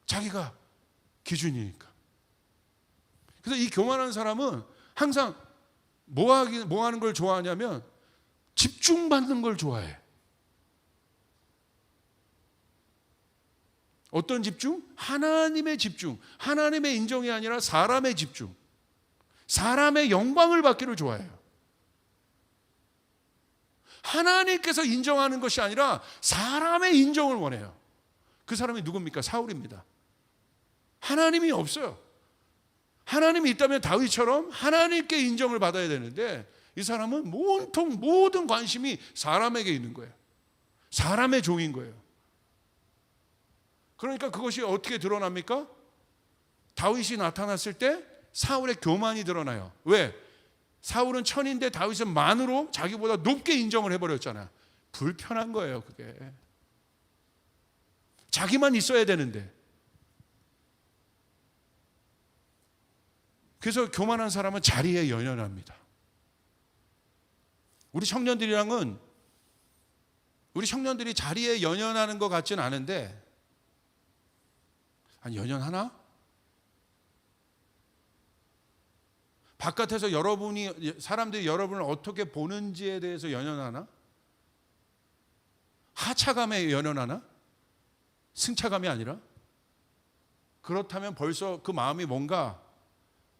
자기가 기준이니까. 그래서 이 교만한 사람은 항상 뭐 하는 걸 좋아하냐면 집중받는 걸 좋아해. 어떤 집중? 하나님의 집중. 하나님의 인정이 아니라 사람의 집중. 사람의 영광을 받기를 좋아해요. 하나님께서 인정하는 것이 아니라 사람의 인정을 원해요. 그 사람이 누굽니까? 사울입니다. 하나님이 없어요. 하나님이 있다면 다윗처럼 하나님께 인정을 받아야 되는데 이 사람은 온통 모든 관심이 사람에게 있는 거예요. 사람의 종인 거예요. 그러니까 그것이 어떻게 드러납니까? 다윗이 나타났을 때 사울의 교만이 드러나요. 왜? 사울은 천인데 다윗은 만으로 자기보다 높게 인정을 해버렸잖아요. 불편한 거예요, 그게. 자기만 있어야 되는데. 그래서 교만한 사람은 자리에 연연합니다. 우리 청년들이 자리에 연연하는 것 같지는 않은데, 아니, 연연하나? 바깥에서 사람들이 여러분을 어떻게 보는지에 대해서 연연하나? 하차감에 연연하나? 승차감이 아니라? 그렇다면 벌써 그 마음이 뭔가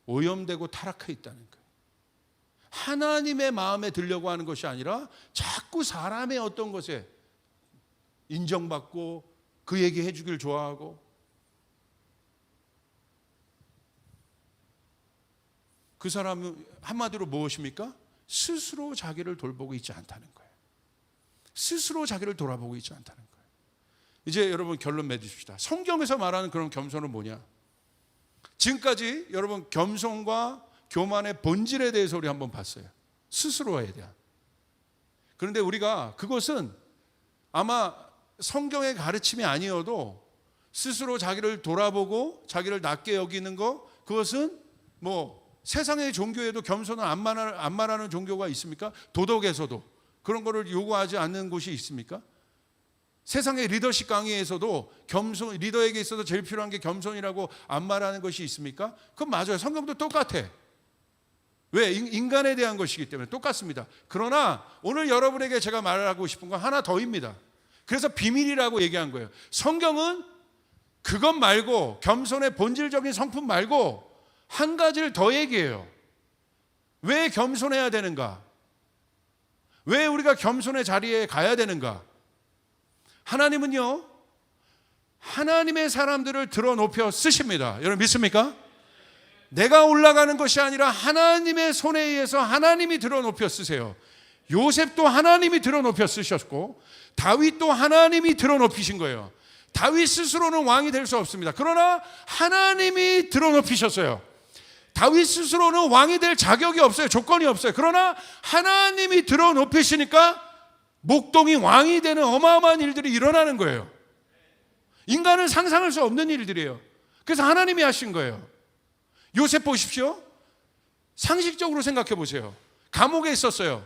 오염되고 타락해 있다는 거예요. 하나님의 마음에 들려고 하는 것이 아니라 자꾸 사람의 어떤 것에 인정받고 그 얘기 해주길 좋아하고, 그 사람은 한마디로 무엇입니까? 스스로 자기를 돌보고 있지 않다는 거예요. 스스로 자기를 돌아보고 있지 않다는 거예요. 이제 여러분 결론 맺으십시다. 성경에서 말하는 그런 겸손은 뭐냐? 지금까지 여러분 겸손과 교만의 본질에 대해서 우리 한번 봤어요. 스스로에 대한. 그런데 우리가 그것은 아마 성경의 가르침이 아니어도 스스로 자기를 돌아보고 자기를 낮게 여기는 거, 그것은 세상의 종교에도 겸손을 안 말하는 종교가 있습니까? 도덕에서도 그런 거를 요구하지 않는 곳이 있습니까? 세상의 리더십 강의에서도 겸손, 리더에게 있어서 제일 필요한 게 겸손이라고 안 말하는 것이 있습니까? 그건 맞아요. 성경도 똑같아. 왜? 인간에 대한 것이기 때문에 똑같습니다. 그러나 오늘 여러분에게 제가 말하고 싶은 건 하나 더입니다. 그래서 비밀이라고 얘기한 거예요. 성경은 그것 말고, 겸손의 본질적인 성품 말고 한 가지를 더 얘기해요. 왜 겸손해야 되는가? 왜 우리가 겸손의 자리에 가야 되는가? 하나님은요, 하나님의 사람들을 들어 높여 쓰십니다. 여러분 믿습니까? 내가 올라가는 것이 아니라 하나님의 손에 의해서 하나님이 들어 높여 쓰세요. 요셉도 하나님이 들어 높여 쓰셨고, 다윗도 하나님이 들어 높이신 거예요. 다윗 스스로는 왕이 될 수 없습니다. 그러나 하나님이 들어 높이셨어요. 다윗 스스로는 왕이 될 자격이 없어요. 조건이 없어요. 그러나 하나님이 들어 높이시니까 목동이 왕이 되는 어마어마한 일들이 일어나는 거예요. 인간은 상상할 수 없는 일들이에요. 그래서 하나님이 하신 거예요. 요셉 보십시오. 상식적으로 생각해 보세요. 감옥에 있었어요.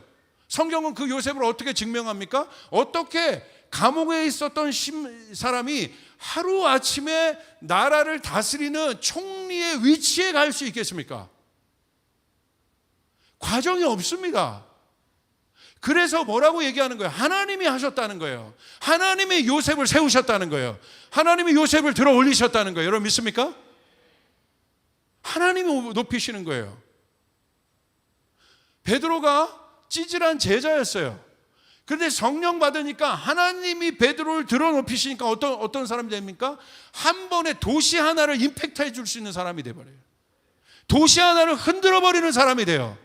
성경은 그 요셉을 어떻게 증명합니까? 어떻게 감옥에 있었던 사람이 하루아침에 나라를 다스리는 총리의 위치에 갈 수 있겠습니까? 과정이 없습니다. 그래서 뭐라고 얘기하는 거예요? 하나님이 하셨다는 거예요. 하나님이 요셉을 세우셨다는 거예요. 하나님이 요셉을 들어 올리셨다는 거예요. 여러분 믿습니까? 하나님이 높이시는 거예요. 베드로가 찌질한 제자였어요. 그런데 성령 받으니까 하나님이 베드로를 들어 높이시니까 어떤 사람이 됩니까? 한 번에 도시 하나를 임팩트해 줄 수 있는 사람이 돼버려요. 도시 하나를 흔들어 버리는 사람이 돼요.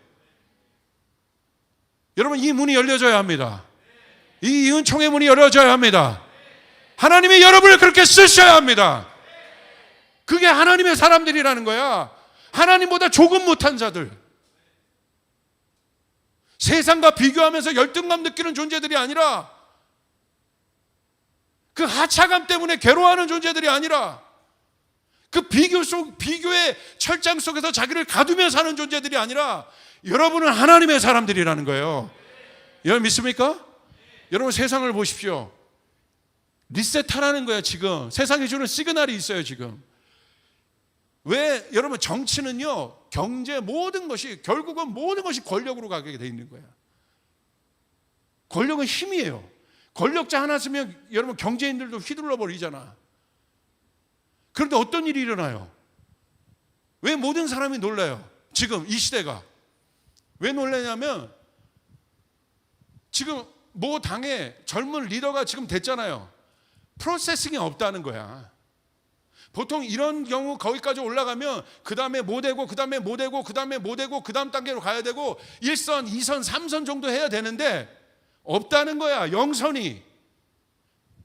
여러분 이 문이 열려져야 합니다. 이 은총의 문이 열려져야 합니다. 하나님이 여러분을 그렇게 쓰셔야 합니다. 그게 하나님의 사람들이라는 거야. 하나님보다 조금 못한 자들, 세상과 비교하면서 열등감 느끼는 존재들이 아니라, 그 하차감 때문에 괴로워하는 존재들이 아니라, 그 비교의 철장 속에서 자기를 가두며 사는 존재들이 아니라, 여러분은 하나님의 사람들이라는 거예요. 여러분 믿습니까? 여러분 세상을 보십시오. 리셋하라는 거예요. 지금 세상이 주는 시그널이 있어요. 지금 왜? 여러분 정치는요, 경제 모든 것이, 결국은 모든 것이 권력으로 가게 돼 있는 거예요. 권력은 힘이에요. 권력자 하나 쓰면 여러분 경제인들도 휘둘러 버리잖아. 그런데 어떤 일이 일어나요? 왜 모든 사람이 놀라요? 지금 이 시대가 왜 놀라냐면, 지금 모 당의 젊은 리더가 지금 됐잖아요. 프로세싱이 없다는 거야. 보통 이런 경우 거기까지 올라가면 그 다음에 뭐 되고, 그 다음에 뭐 되고, 그 다음에 뭐 되고, 그 다음 단계로 가야 되고 1선, 2선, 3선 정도 해야 되는데 없다는 거야. 영선이,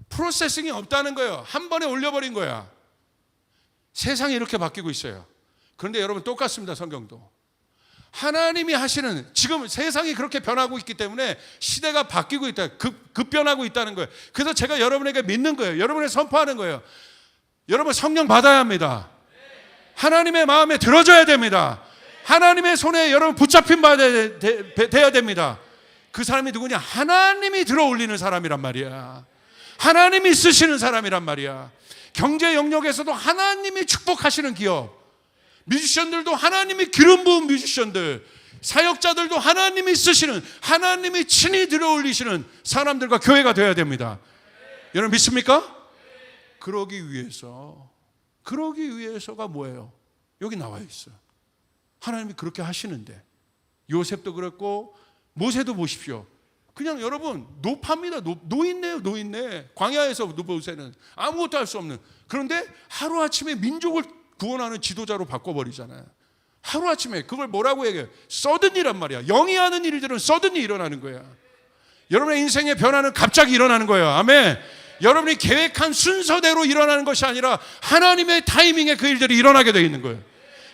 프로세싱이 없다는 거예요. 한 번에 올려버린 거야. 세상이 이렇게 바뀌고 있어요. 그런데 여러분 똑같습니다. 성경도 하나님이 하시는, 지금 세상이 그렇게 변하고 있기 때문에 시대가 바뀌고 있다, 급변하고 있다는 거예요. 그래서 제가 여러분에게 믿는 거예요. 여러분에게 선포하는 거예요. 여러분 성령 받아야 합니다. 하나님의 마음에 들어줘야 됩니다. 하나님의 손에 여러분 붙잡힌 바 돼야 됩니다. 그 사람이 누구냐? 하나님이 들어 올리는 사람이란 말이야. 하나님이 쓰시는 사람이란 말이야. 경제 영역에서도 하나님이 축복하시는 기업, 뮤지션들도 하나님이 기름 부은 뮤지션들, 사역자들도 하나님이 쓰시는, 하나님이 친히 들어 올리시는 사람들과 교회가 되어야 됩니다. 여러분 믿습니까? 그러기 위해서가 뭐예요? 여기 나와 있어요. 하나님이 그렇게 하시는데, 요셉도 그랬고 모세도 보십시오. 그냥 여러분 노파입니다. 노인네. 광야에서 모세는 아무것도 할 수 없는, 그런데 하루아침에 민족을 구원하는 지도자로 바꿔버리잖아요. 하루아침에. 그걸 뭐라고 얘기해요? 서든이란 말이야. 영이 하는 일들은 서든이 일어나는 거야. 여러분의 인생의 변화는 갑자기 일어나는 거예요. 아멘. 여러분이 계획한 순서대로 일어나는 것이 아니라 하나님의 타이밍에 그 일들이 일어나게 되어 있는 거예요.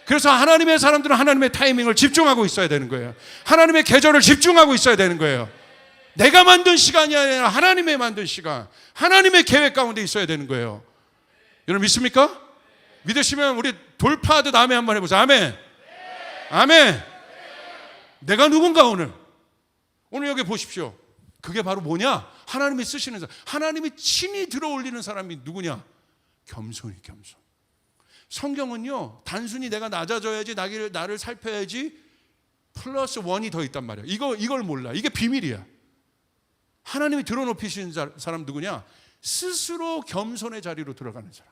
그래서 하나님의 사람들은 하나님의 타이밍을 집중하고 있어야 되는 거예요. 하나님의 계절을 집중하고 있어야 되는 거예요. 내가 만든 시간이 아니라 하나님의 만든 시간, 하나님의 계획 가운데 있어야 되는 거예요. 여러분 믿습니까? 믿으시면 우리 돌파하듯 아멘 한번 해보세요. 아멘. 아멘. 내가 누군가 오늘 여기 보십시오. 그게 바로 뭐냐? 하나님이 쓰시는 사람, 하나님이 친히 들어올리는 사람이 누구냐? 겸손이 겸손. 성경은요, 단순히 내가 낮아져야지, 나를 살펴야지 플러스 원이 더 있단 말이야. 이걸 몰라. 이게 비밀이야. 하나님이 들어높이시는 사람 누구냐? 스스로 겸손의 자리로 들어가는 사람.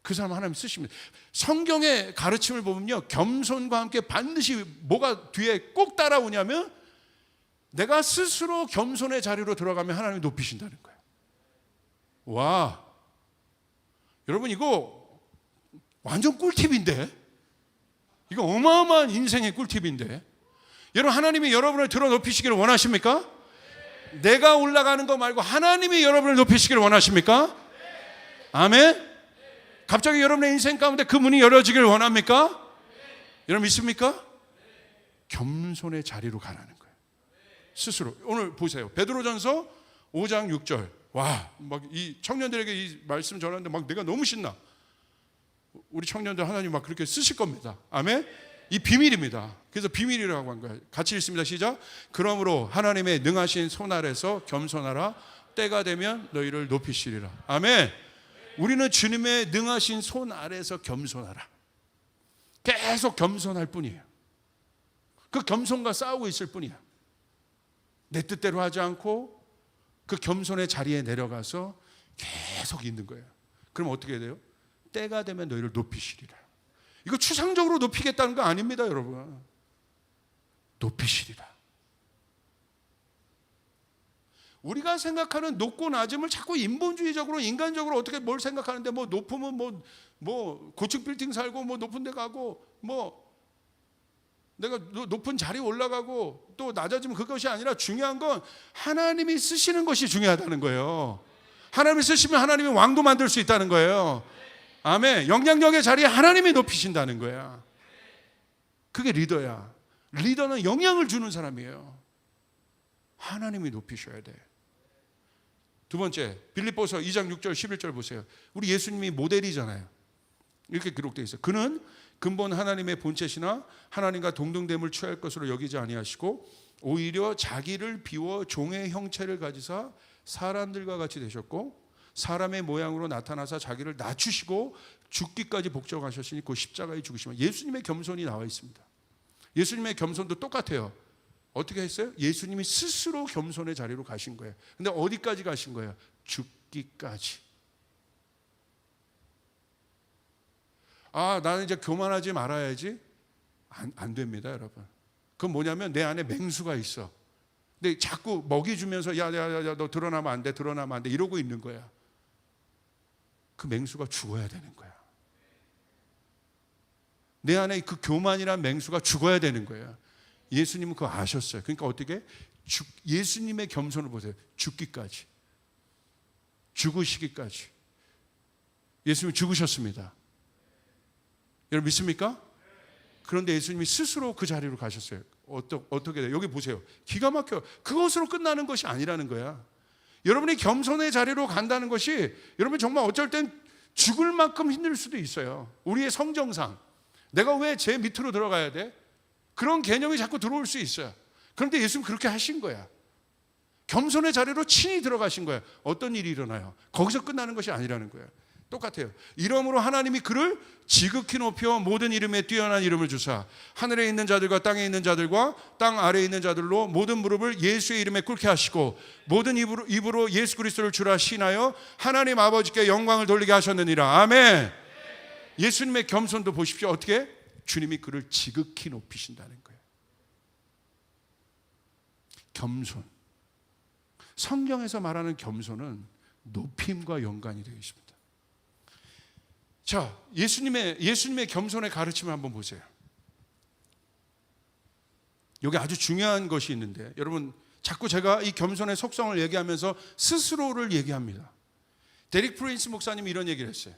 그 사람 하나님 쓰십니다. 성경의 가르침을 보면요, 겸손과 함께 반드시 뭐가 뒤에 꼭 따라오냐면, 내가 스스로 겸손의 자리로 들어가면 하나님이 높이신다는 거예요. 와, 여러분 이거 완전 꿀팁인데? 이거 어마어마한 인생의 꿀팁인데? 여러분, 하나님이 여러분을 들어 높이시기를 원하십니까? 내가 올라가는 거 말고 하나님이 여러분을 높이시기를 원하십니까? 아멘? 갑자기 여러분의 인생 가운데 그 문이 열어지기를 원합니까? 여러분 믿습니까? 겸손의 자리로 가라는 거예요. 스스로. 오늘 보세요. 베드로전서 5장 6절. 와, 막 이 청년들에게 이 말씀 전하는데 막 내가 너무 신나. 우리 청년들 하나님 막 그렇게 쓰실 겁니다. 아멘? 이 비밀입니다. 그래서 비밀이라고 한 거예요. 같이 읽습니다. 시작. 그러므로 하나님의 능하신 손 아래서 겸손하라. 때가 되면 너희를 높이시리라. 아멘. 우리는 주님의 능하신 손 아래서 겸손하라. 계속 겸손할 뿐이에요. 그 겸손과 싸우고 있을 뿐이야. 내 뜻대로 하지 않고 그 겸손의 자리에 내려가서 계속 있는 거예요. 그럼 어떻게 돼요? 때가 되면 너희를 높이시리라. 이거 추상적으로 높이겠다는 거 아닙니다, 여러분. 높이시리라. 우리가 생각하는 높고 낮음을 자꾸 인본주의적으로, 인간적으로 어떻게 뭘 생각하는데, 뭐 높으면 뭐 고층 빌딩 살고, 뭐 높은 데 가고, 뭐 내가 높은 자리 올라가고, 또 낮아지면 그것이 아니라 중요한 건 하나님이 쓰시는 것이 중요하다는 거예요. 하나님이 쓰시면 하나님이 왕도 만들 수 있다는 거예요. 아멘. 영향력의 자리에 하나님이 높이신다는 거야. 그게 리더야. 리더는 영향을 주는 사람이에요. 하나님이 높이셔야 돼. 두 번째, 빌립보서 2장 6절 11절 보세요. 우리 예수님이 모델이잖아요. 이렇게 기록되어 있어요. 그는 근본 하나님의 본체시나 하나님과 동등됨을 취할 것으로 여기지 아니하시고 오히려 자기를 비워 종의 형체를 가지사 사람들과 같이 되셨고 사람의 모양으로 나타나사 자기를 낮추시고 죽기까지 복종하셨으니 그 십자가에 죽으시면, 예수님의 겸손이 나와 있습니다. 예수님의 겸손도 똑같아요. 어떻게 했어요? 예수님이 스스로 겸손의 자리로 가신 거예요. 근데 어디까지 가신 거예요? 죽기까지. 아, 나는 이제 교만하지 말아야지. 안 됩니다, 여러분. 그건 뭐냐면 내 안에 맹수가 있어. 근데 자꾸 먹이 주면서 야, 너 드러나면 안 돼, 드러나면 안 돼 이러고 있는 거야. 그 맹수가 죽어야 되는 거야. 내 안에 그 교만이란 맹수가 죽어야 되는 거야. 예수님은 그거 아셨어요. 그러니까 어떻게? 예수님의 겸손을 보세요. 죽기까지. 죽으시기까지. 예수님이 죽으셨습니다. 여러분 믿습니까? 그런데 예수님이 스스로 그 자리로 가셨어요. 어떻게 돼요? 여기 보세요. 기가 막혀요. 그것으로 끝나는 것이 아니라는 거야. 여러분이 겸손의 자리로 간다는 것이 여러분 정말 어쩔 땐 죽을 만큼 힘들 수도 있어요. 우리의 성정상. 내가 왜 제 밑으로 들어가야 돼? 그런 개념이 자꾸 들어올 수 있어요. 그런데 예수님은 그렇게 하신 거야. 겸손의 자리로 친히 들어가신 거야. 어떤 일이 일어나요? 거기서 끝나는 것이 아니라는 거야. 똑같아요. 이러므로 하나님이 그를 지극히 높여 모든 이름에 뛰어난 이름을 주사 하늘에 있는 자들과 땅에 있는 자들과 땅 아래에 있는 자들로 모든 무릎을 예수의 이름에 꿇게 하시고 모든 입으로 예수 그리스도를 주라 시인하여 하나님 아버지께 영광을 돌리게 하셨느니라. 아멘. 예수님의 겸손도 보십시오. 어떻게? 주님이 그를 지극히 높이신다는 거예요. 겸손. 성경에서 말하는 겸손은 높임과 연관이 되어 있습니다. 자, 예수님의 겸손의 가르침을 한번 보세요. 여기 아주 중요한 것이 있는데, 여러분 자꾸 제가 이 겸손의 속성을 얘기하면서 스스로를 얘기합니다. 데릭 프린스 목사님이 이런 얘기를 했어요.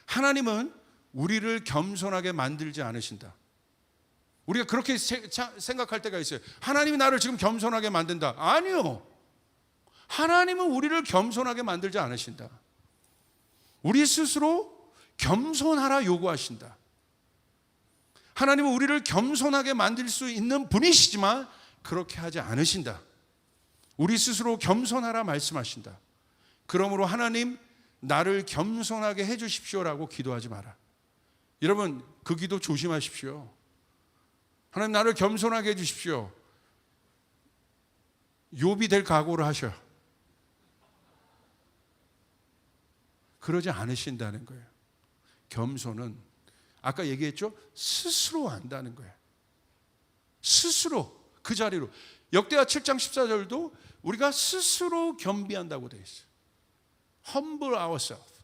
하나님은 우리를 겸손하게 만들지 않으신다. 우리가 그렇게 생각할 때가 있어요. 하나님이 나를 지금 겸손하게 만든다. 아니요. 하나님은 우리를 겸손하게 만들지 않으신다. 우리 스스로 겸손하라 요구하신다. 하나님은 우리를 겸손하게 만들 수 있는 분이시지만 그렇게 하지 않으신다. 우리 스스로 겸손하라 말씀하신다. 그러므로 하나님 나를 겸손하게 해 주십시오라고 기도하지 마라. 여러분 그 기도 조심하십시오. 하나님 나를 겸손하게 해 주십시오. 욥이 될 각오를 하셔. 그러지 않으신다는 거예요. 겸손은 아까 얘기했죠? 스스로 한다는 거예요. 스스로 그 자리로. 역대하 7장 14절도 우리가 스스로 겸비한다고 되어 있어요. Humble ourselves.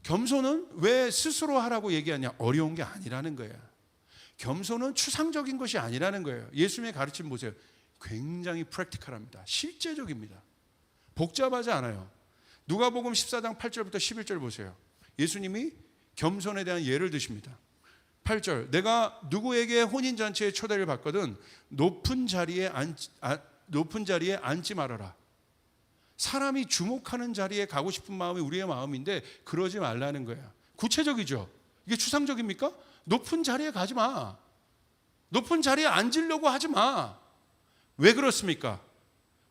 겸손은 왜 스스로 하라고 얘기하냐? 어려운 게 아니라는 거예요. 겸손은 추상적인 것이 아니라는 거예요. 예수님의 가르침 보세요. 굉장히 프랙티컬합니다. 실제적입니다. 복잡하지 않아요. 누가복음 14장 8절부터 11절 보세요. 예수님이 겸손에 대한 예를 드십니다. 8절, 내가 누구에게 혼인잔치에 초대를 받거든 높은 자리에 앉지 말아라. 사람이 주목하는 자리에 가고 싶은 마음이 우리의 마음인데 그러지 말라는 거야. 구체적이죠. 이게 추상적입니까? 높은 자리에 가지 마. 높은 자리에 앉으려고 하지 마. 왜 그렇습니까?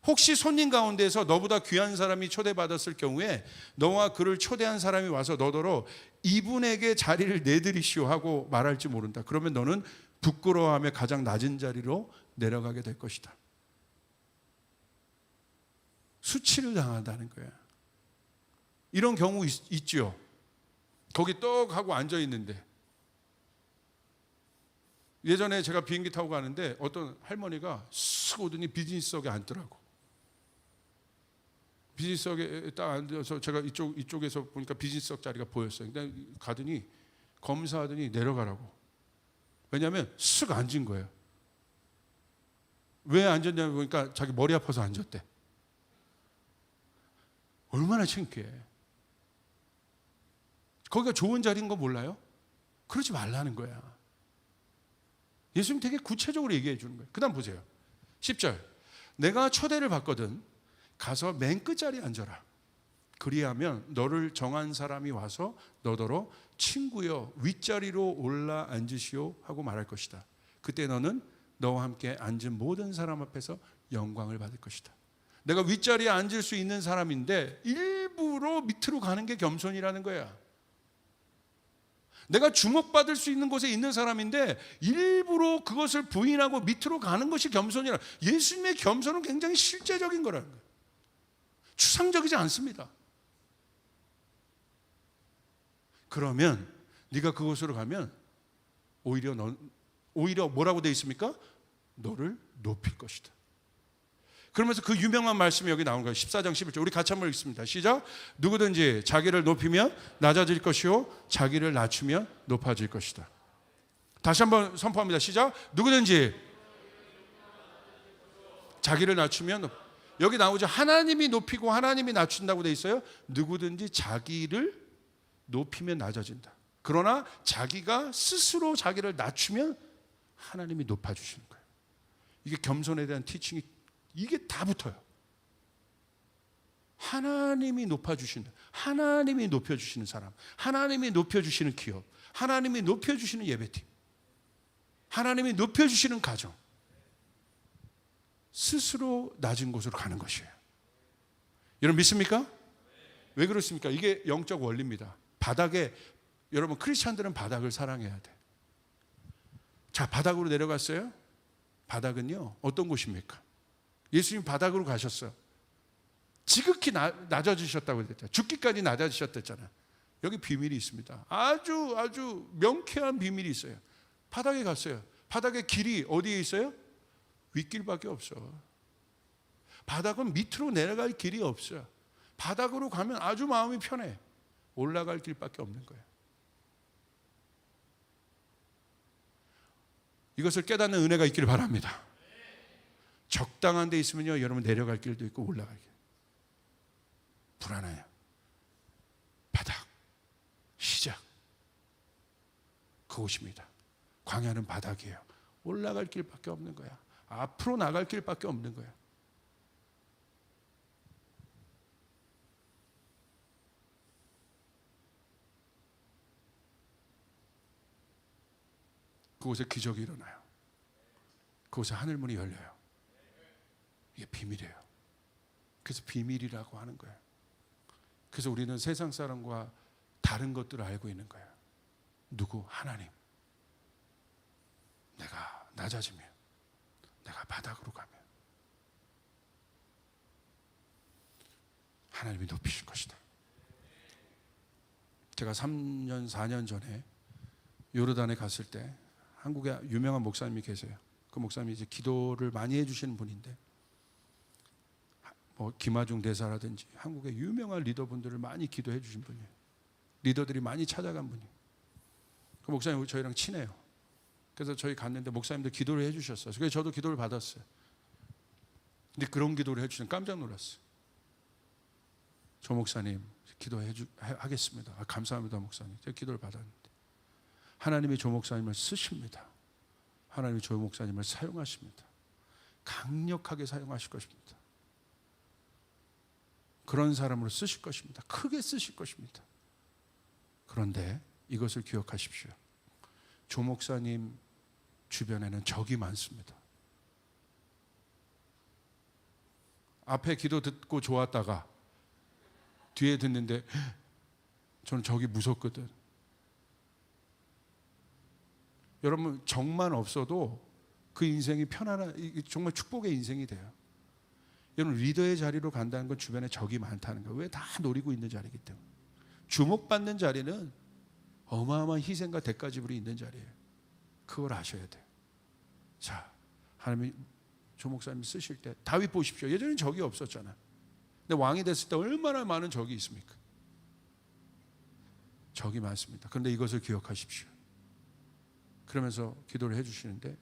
혹시 손님 가운데서 너보다 귀한 사람이 초대받았을 경우에 너와 그를 초대한 사람이 와서 너더러 이분에게 자리를 내드리시오 하고 말할지 모른다. 그러면 너는 부끄러워하며 가장 낮은 자리로 내려가게 될 것이다. 수치를 당한다는 거야. 이런 경우 있죠. 거기 떡 하고 앉아 있는데 예전에 제가 비행기 타고 가는데 어떤 할머니가 쓱 오더니 비즈니스석에 앉더라고. 비즈니스석에 딱 앉아서 제가 이쪽에서 보니까 비즈니스석 자리가 보였어요. 근데 가더니 검사하더니 내려가라고. 왜냐하면 쓱 앉은 거예요. 왜 앉았냐고 보니까 자기 머리 아파서 앉았대. 얼마나 창피해. 거기가 좋은 자리인 거 몰라요? 그러지 말라는 거야. 예수님 되게 구체적으로 얘기해 주는 거예요. 그 다음 보세요. 10절. 내가 초대를 받거든 가서 맨 끝자리에 앉아라. 그리하면 너를 정한 사람이 와서 너더러 친구여 윗자리로 올라 앉으시오 하고 말할 것이다. 그때 너는 너와 함께 앉은 모든 사람 앞에서 영광을 받을 것이다. 내가 윗자리에 앉을 수 있는 사람인데 일부러 밑으로 가는 게 겸손이라는 거야. 내가 주목받을 수 있는 곳에 있는 사람인데 일부러 그것을 부인하고 밑으로 가는 것이 겸손이라. 예수님의 겸손은 굉장히 실제적인 거라는 거예요. 추상적이지 않습니다. 그러면 네가 그곳으로 가면 오히려 뭐라고 되어 있습니까? 너를 높일 것이다. 그러면서 그 유명한 말씀이 여기 나온 거예요. 14장 11절. 우리 같이 한번 읽습니다. 시작. 누구든지 자기를 높이면 낮아질 것이요 자기를 낮추면 높아질 것이다. 다시 한번 선포합니다. 시작. 누구든지 자기를 낮추면 여기 나오죠. 하나님이 높이고 하나님이 낮춘다고 돼 있어요. 누구든지 자기를 높이면 낮아진다. 그러나 자기가 스스로 자기를 낮추면 하나님이 높아주시는 거예요. 이게 겸손에 대한 티칭이 이게 다 붙어요. 하나님이 높아주시는, 하나님이 높여주시는 사람, 하나님이 높여주시는 기업, 하나님이 높여주시는 예배팀, 하나님이 높여주시는 가정, 스스로 낮은 곳으로 가는 것이에요. 여러분 믿습니까? 왜 그렇습니까? 이게 영적 원리입니다. 바닥에, 여러분 크리스찬들은 바닥을 사랑해야 돼. 자, 바닥으로 내려갔어요. 바닥은요 어떤 곳입니까? 예수님 바닥으로 가셨어요. 지극히 낮아지셨다고 했잖아요. 죽기까지 낮아지셨댔잖아요. 여기 비밀이 있습니다. 아주 명쾌한 비밀이 있어요. 바닥에 갔어요. 바닥의 길이 어디에 있어요? 윗길밖에 없어. 바닥은 밑으로 내려갈 길이 없어요. 바닥으로 가면 아주 마음이 편해. 올라갈 길밖에 없는 거예요. 이것을 깨닫는 은혜가 있기를 바랍니다. 적당한 데 있으면요 여러분 내려갈 길도 있고 올라갈 길 불안해요. 바닥 시작 그곳입니다. 광야는 바닥이에요. 올라갈 길밖에 없는 거야. 앞으로 나갈 길밖에 없는 거야. 그곳에 기적이 일어나요. 그곳에 하늘문이 열려요. 이게 비밀이에요. 그래서 비밀이라고 하는 거예요. 그래서 우리는 세상 사람과 다른 것들을 알고 있는 거예요. 누구? 하나님. 내가 낮아지면, 내가 바닥으로 가면 하나님이 높이실 것이다. 제가 3년, 4년 전에 요르단에 갔을 때 한국에 유명한 목사님이 계세요. 그 목사님이 이제 기도를 많이 해주시는 분인데, 뭐 김하중 대사라든지 한국의 유명한 리더분들을 많이 기도해 주신 분이에요. 리더들이 많이 찾아간 분이에요. 그 목사님 저희랑 친해요. 그래서 저희 갔는데 목사님들 기도를 해 주셨어요. 그래서 저도 기도를 받았어요. 근데 그런 기도를 해 주시면 깜짝 놀랐어요. 조 목사님 하겠습니다. 감사합니다 목사님. 제가 기도를 받았는데 하나님이 조 목사님을 쓰십니다. 하나님이 조 목사님을 사용하십니다. 강력하게 사용하실 것입니다. 그런 사람으로 쓰실 것입니다. 크게 쓰실 것입니다. 그런데 이것을 기억하십시오. 조 목사님 주변에는 적이 많습니다. 앞에 기도 듣고 좋았다가 뒤에 듣는데 저는 적이 무섭거든. 여러분, 적만 없어도 그 인생이 편안한, 정말 축복의 인생이 돼요. 여러분, 리더의 자리로 간다는 건 주변에 적이 많다는 거예요. 왜? 다 노리고 있는 자리이기 때문에. 주목받는 자리는 어마어마한 희생과 대가지불이 있는 자리예요. 그걸 아셔야 돼요. 자, 하나님이 조 목사님 쓰실 때 다윗 보십시오. 예전엔 적이 없었잖아요. 근데 왕이 됐을 때 얼마나 많은 적이 있습니까? 적이 많습니다. 그런데 이것을 기억하십시오. 그러면서 기도를 해주시는데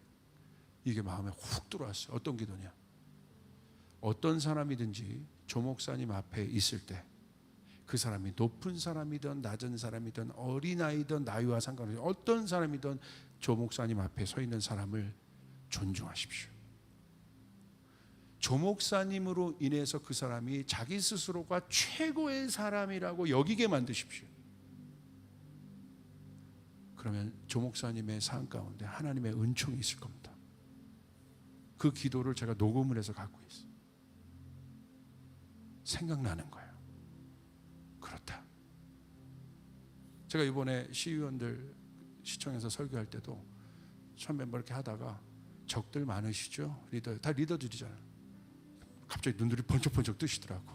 이게 마음에 훅 들어왔어요. 어떤 기도냐? 어떤 사람이든지 조 목사님 앞에 있을 때 그 사람이 높은 사람이든 낮은 사람이든 어린아이든 나이와 상관없이 어떤 사람이든 조 목사님 앞에 서 있는 사람을 존중하십시오. 조 목사님으로 인해서 그 사람이 자기 스스로가 최고의 사람이라고 여기게 만드십시오. 그러면 조 목사님의 삶 가운데 하나님의 은총이 있을 겁니다. 그 기도를 제가 녹음을 해서 갖고 있어요. 생각나는 거예요. 그렇다. 제가 이번에 시의원들 시청에서 설교할 때도 처음에 뭐 이렇게 하다가 적들 많으시죠? 다 리더들이잖아요. 갑자기 눈들이 번쩍번쩍 뜨시더라고.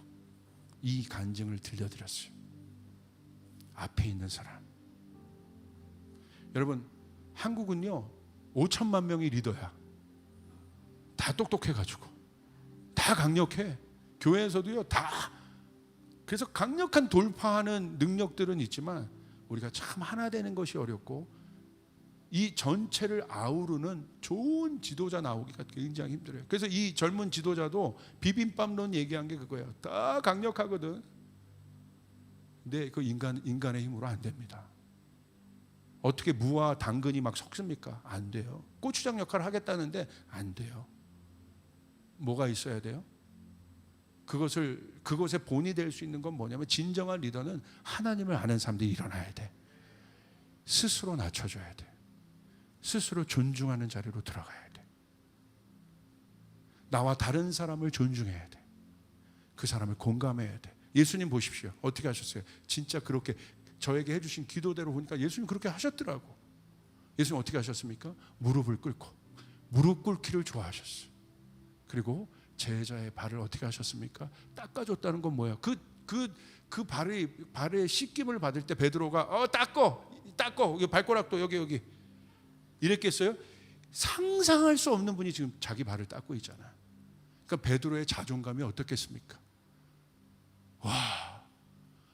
이 간증을 들려드렸어요. 앞에 있는 사람. 여러분, 한국은요 5천만 명이 리더야. 다 똑똑해가지고 다 강력해. 교회에서도요 다. 그래서 강력한 돌파하는 능력들은 있지만 우리가 참 하나 되는 것이 어렵고 이 전체를 아우르는 좋은 지도자 나오기가 굉장히 힘들어요. 그래서 이 젊은 지도자도 비빔밥론 얘기한 게 그거예요. 다 강력하거든. 근데 그 인간의 힘으로 안 됩니다. 어떻게 무와 당근이 막 섞습니까? 안 돼요. 고추장 역할을 하겠다는데 안 돼요. 뭐가 있어야 돼요? 그것의 본이 될 수 있는 건 뭐냐면 진정한 리더는 하나님을 아는 사람들이 일어나야 돼. 스스로 낮춰줘야 돼. 스스로 존중하는 자리로 들어가야 돼. 나와 다른 사람을 존중해야 돼. 그 사람을 공감해야 돼. 예수님 보십시오. 어떻게 하셨어요? 진짜 그렇게 저에게 해주신 기도대로 보니까 예수님 그렇게 하셨더라고. 예수님 어떻게 하셨습니까? 무릎을 꿇고 무릎 꿇기를 좋아하셨어요. 그리고 제자의 발을 어떻게 하셨습니까? 닦아줬다는 건 뭐예요? 그 발에 씻김을 받을 때 베드로가 닦어 여기 발가락도 여기 이랬겠어요? 상상할 수 없는 분이 지금 자기 발을 닦고 있잖아. 그러니까 베드로의 자존감이 어떻겠습니까? 와,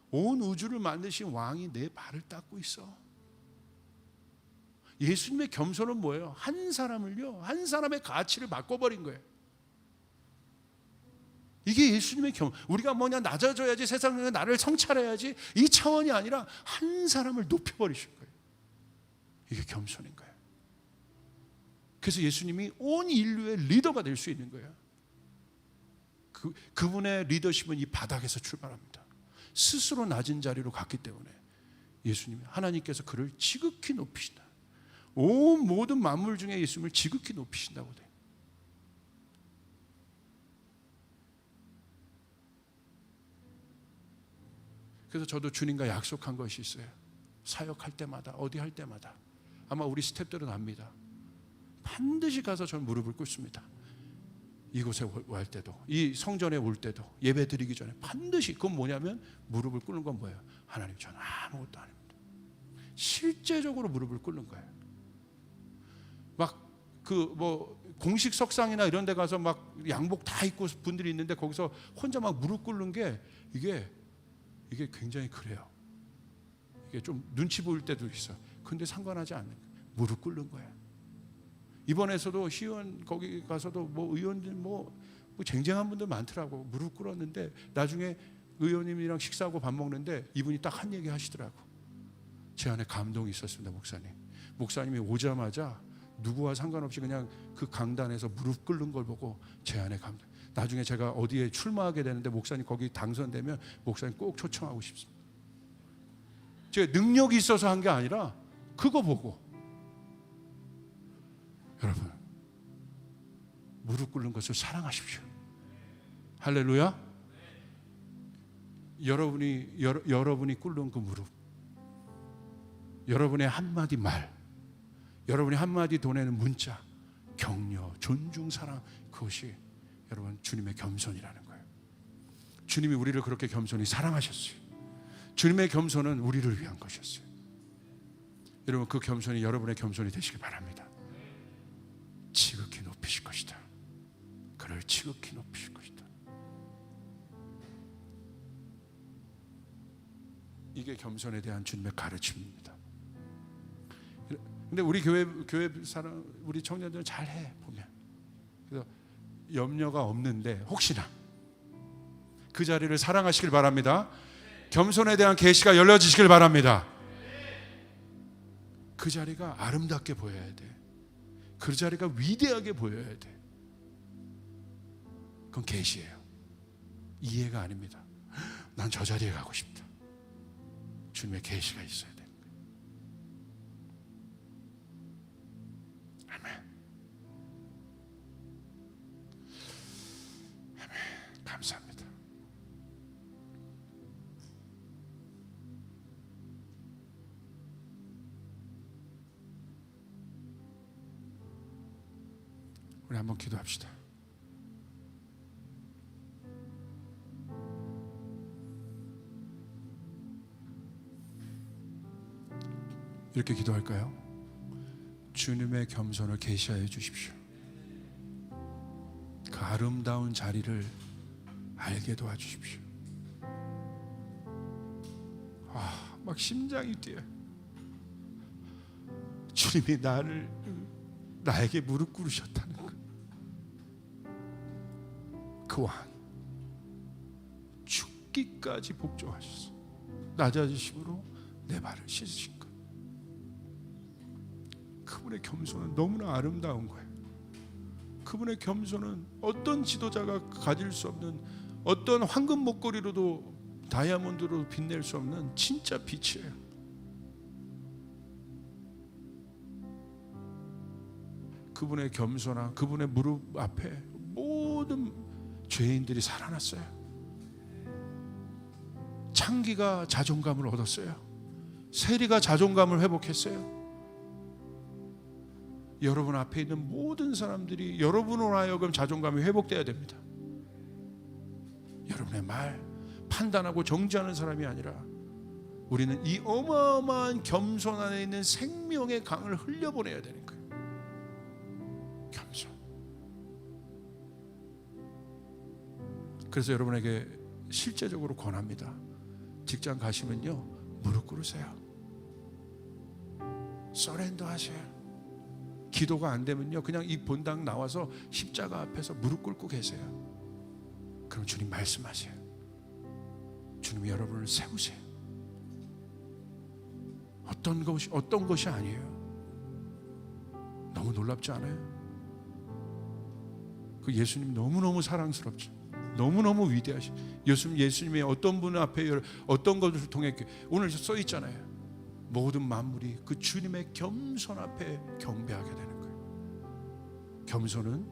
온 우주를 만드신 왕이 내 발을 닦고 있어. 예수님의 겸손은 뭐예요? 한 사람의 가치를 바꿔버린 거예요. 이게 예수님의 우리가 뭐냐 낮아져야지 세상에 나를 성찰해야지 이 차원이 아니라 한 사람을 높여버리신 거예요. 이게 겸손인 거예요. 그래서 예수님이 온 인류의 리더가 될 수 있는 거예요. 그분의 리더십은 이 바닥에서 출발합니다. 스스로 낮은 자리로 갔기 때문에 예수님이 하나님께서 그를 지극히 높이신다. 온 모든 만물 중에 예수님을 지극히 높이신다고 돼. 그래서 저도 주님과 약속한 것이 있어요. 사역할 때마다, 어디 할 때마다, 아마 우리 스태프들은 압니다. 반드시 가서 저는 무릎을 꿇습니다. 이곳에 올 때도, 이 성전에 올 때도, 예배 드리기 전에 반드시. 그건 뭐냐면, 무릎을 꿇는 건 뭐예요? 하나님, 저는 아무것도 아닙니다. 실제적으로 무릎을 꿇는 거예요. 막 공식 석상이나 이런 데 가서 막 양복 다 입고 분들이 있는데 거기서 혼자 막 무릎 꿇는 게 이게 굉장히 그래요. 이게 좀 눈치 보일 때도 있어. 근데 상관하지 않는 거예요. 무릎 꿇는 거예요. 이번에서도 시의원 거기 가서도 뭐 의원들 뭐 쟁쟁한 분들 많더라고. 무릎 꿇었는데 나중에 의원님이랑 식사하고 밥 먹는데 이분이 딱 한 얘기 하시더라고. 제 안에 감동이 있었습니다. 목사님이 오자마자 누구와 상관없이 그냥 그 강단에서 무릎 꿇는 걸 보고 제 안에 감동. 나중에 제가 어디에 출마하게 되는데 목사님 거기 당선되면 목사님 꼭 초청하고 싶습니다. 제가 능력이 있어서 한 게 아니라 그거 보고. 여러분, 무릎 꿇는 것을 사랑하십시오. 할렐루야. 여러분이 꿇는 그 무릎, 여러분의 한마디 말, 여러분이 한마디 보내는 문자, 격려, 존중, 사랑, 그것이 여러분 주님의 겸손이라는 거예요. 주님이 우리를 그렇게 겸손히 사랑하셨어요. 주님의 겸손은 우리를 위한 것이었어요. 여러분, 그 겸손이 여러분의 겸손이 되시길 바랍니다. 지극히 높이실 것이다. 그를 지극히 높이실 것이다. 이게 겸손에 대한 주님의 가르침입니다. 근데 우리 교회 사람, 우리 청년들은 잘해 보면. 그래서 염려가 없는데 혹시나 그 자리를 사랑하시길 바랍니다. 겸손에 대한 계시가 열려지시길 바랍니다. 그 자리가 아름답게 보여야 돼. 그 자리가 위대하게 보여야 돼. 그건 계시예요. 이해가 아닙니다. 난 저 자리에 가고 싶다. 주님의 계시가 있어야 돼. 아멘. 아멘. 감사합니다. 우리 한번 기도합시다. 이렇게 기도할까요? 주님의 겸손을 계시하여 주십시오. 그 아름다운 자리를 알게 도와주십시오. 막 심장이 뛰어요. 주님이 나에게 무릎 꿇으셨다는 것. 그 왕 죽기까지 복종하셨어. 낮아지심으로 내 발을 씻으신 것. 그분의 겸손은 너무나 아름다운 거예요. 그분의 겸손은 어떤 지도자가 가질 수 없는, 어떤 황금 목걸이로도 다이아몬드로 빛낼 수 없는 진짜 빛이에요. 그분의 겸손한 그분의 무릎 앞에 모든 죄인들이 살아났어요. 창기가 자존감을 얻었어요. 세리가 자존감을 회복했어요. 여러분 앞에 있는 모든 사람들이 여러분으로 하여금 자존감이 회복돼야 됩니다. 여러분의 말, 판단하고 정지하는 사람이 아니라 우리는 이 어마어마한 겸손 안에 있는 생명의 강을 흘려보내야 되는 거예요. 겸손. 그래서 여러분에게 실제적으로 권합니다. 직장 가시면요, 무릎 꿇으세요. 서렌더 하세요. 기도가 안 되면요, 그냥 이 본당 나와서 십자가 앞에서 무릎 꿇고 계세요. 그럼 주님 말씀하세요. 주님이 여러분을 세우세요. 어떤 것이 아니에요. 너무 놀랍지 않아요? 그 예수님 너무너무 사랑스럽죠. 너무너무 위대하시. 예수님의 어떤 분 앞에 어떤 것을 통해 오늘 써 있잖아요. 모든 만물이 그 주님의 겸손 앞에 경배하게 되는 거예요. 겸손은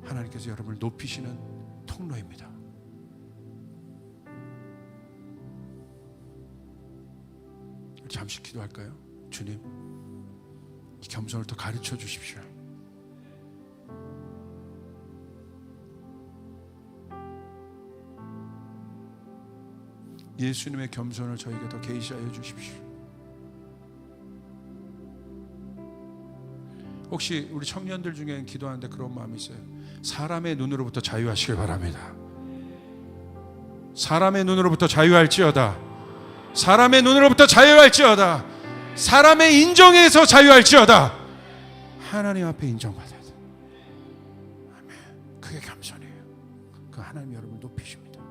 하나님께서 여러분을 높이시는 통로입니다. 잠시 기도할까요? 주님, 이 겸손을 더 가르쳐 주십시오. 예수님의 겸손을 저에게 더 계시하여 주십시오. 혹시 우리 청년들 중에 기도하는데 그런 마음이 있어요. 사람의 눈으로부터 자유하시길 바랍니다. 사람의 눈으로부터 자유할지어다. 사람의 눈으로부터 자유할지어다. 사람의 인정에서 자유할지어다. 하나님 앞에 인정받아야 돼. 아멘. 그게 겸손이에요. 그 하나님 여러분을 높이십니다.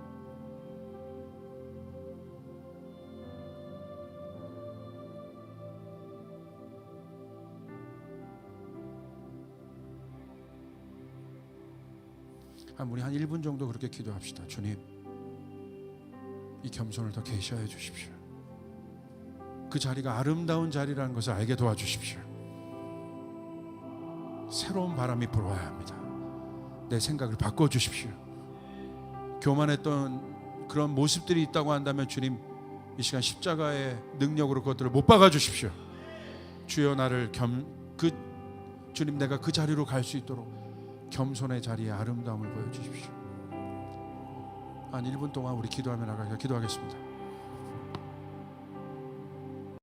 우리 한 1분 정도 그렇게 기도합시다. 주님, 이 겸손을 더 계시하여 주십시오. 그 자리가 아름다운 자리라는 것을 알게 도와주십시오. 새로운 바람이 불어와야 합니다. 내 생각을 바꿔주십시오. 교만했던 그런 모습들이 있다고 한다면 주님, 이 시간 십자가의 능력으로 그것들을 못 박아 주십시오. 주여, 나를 주님, 내가 그 자리로 갈 수 있도록 겸손의 자리에 아름다움을 보여주십시오. 한 1분 동안 우리 기도하며 나가기가 기도하겠습니다.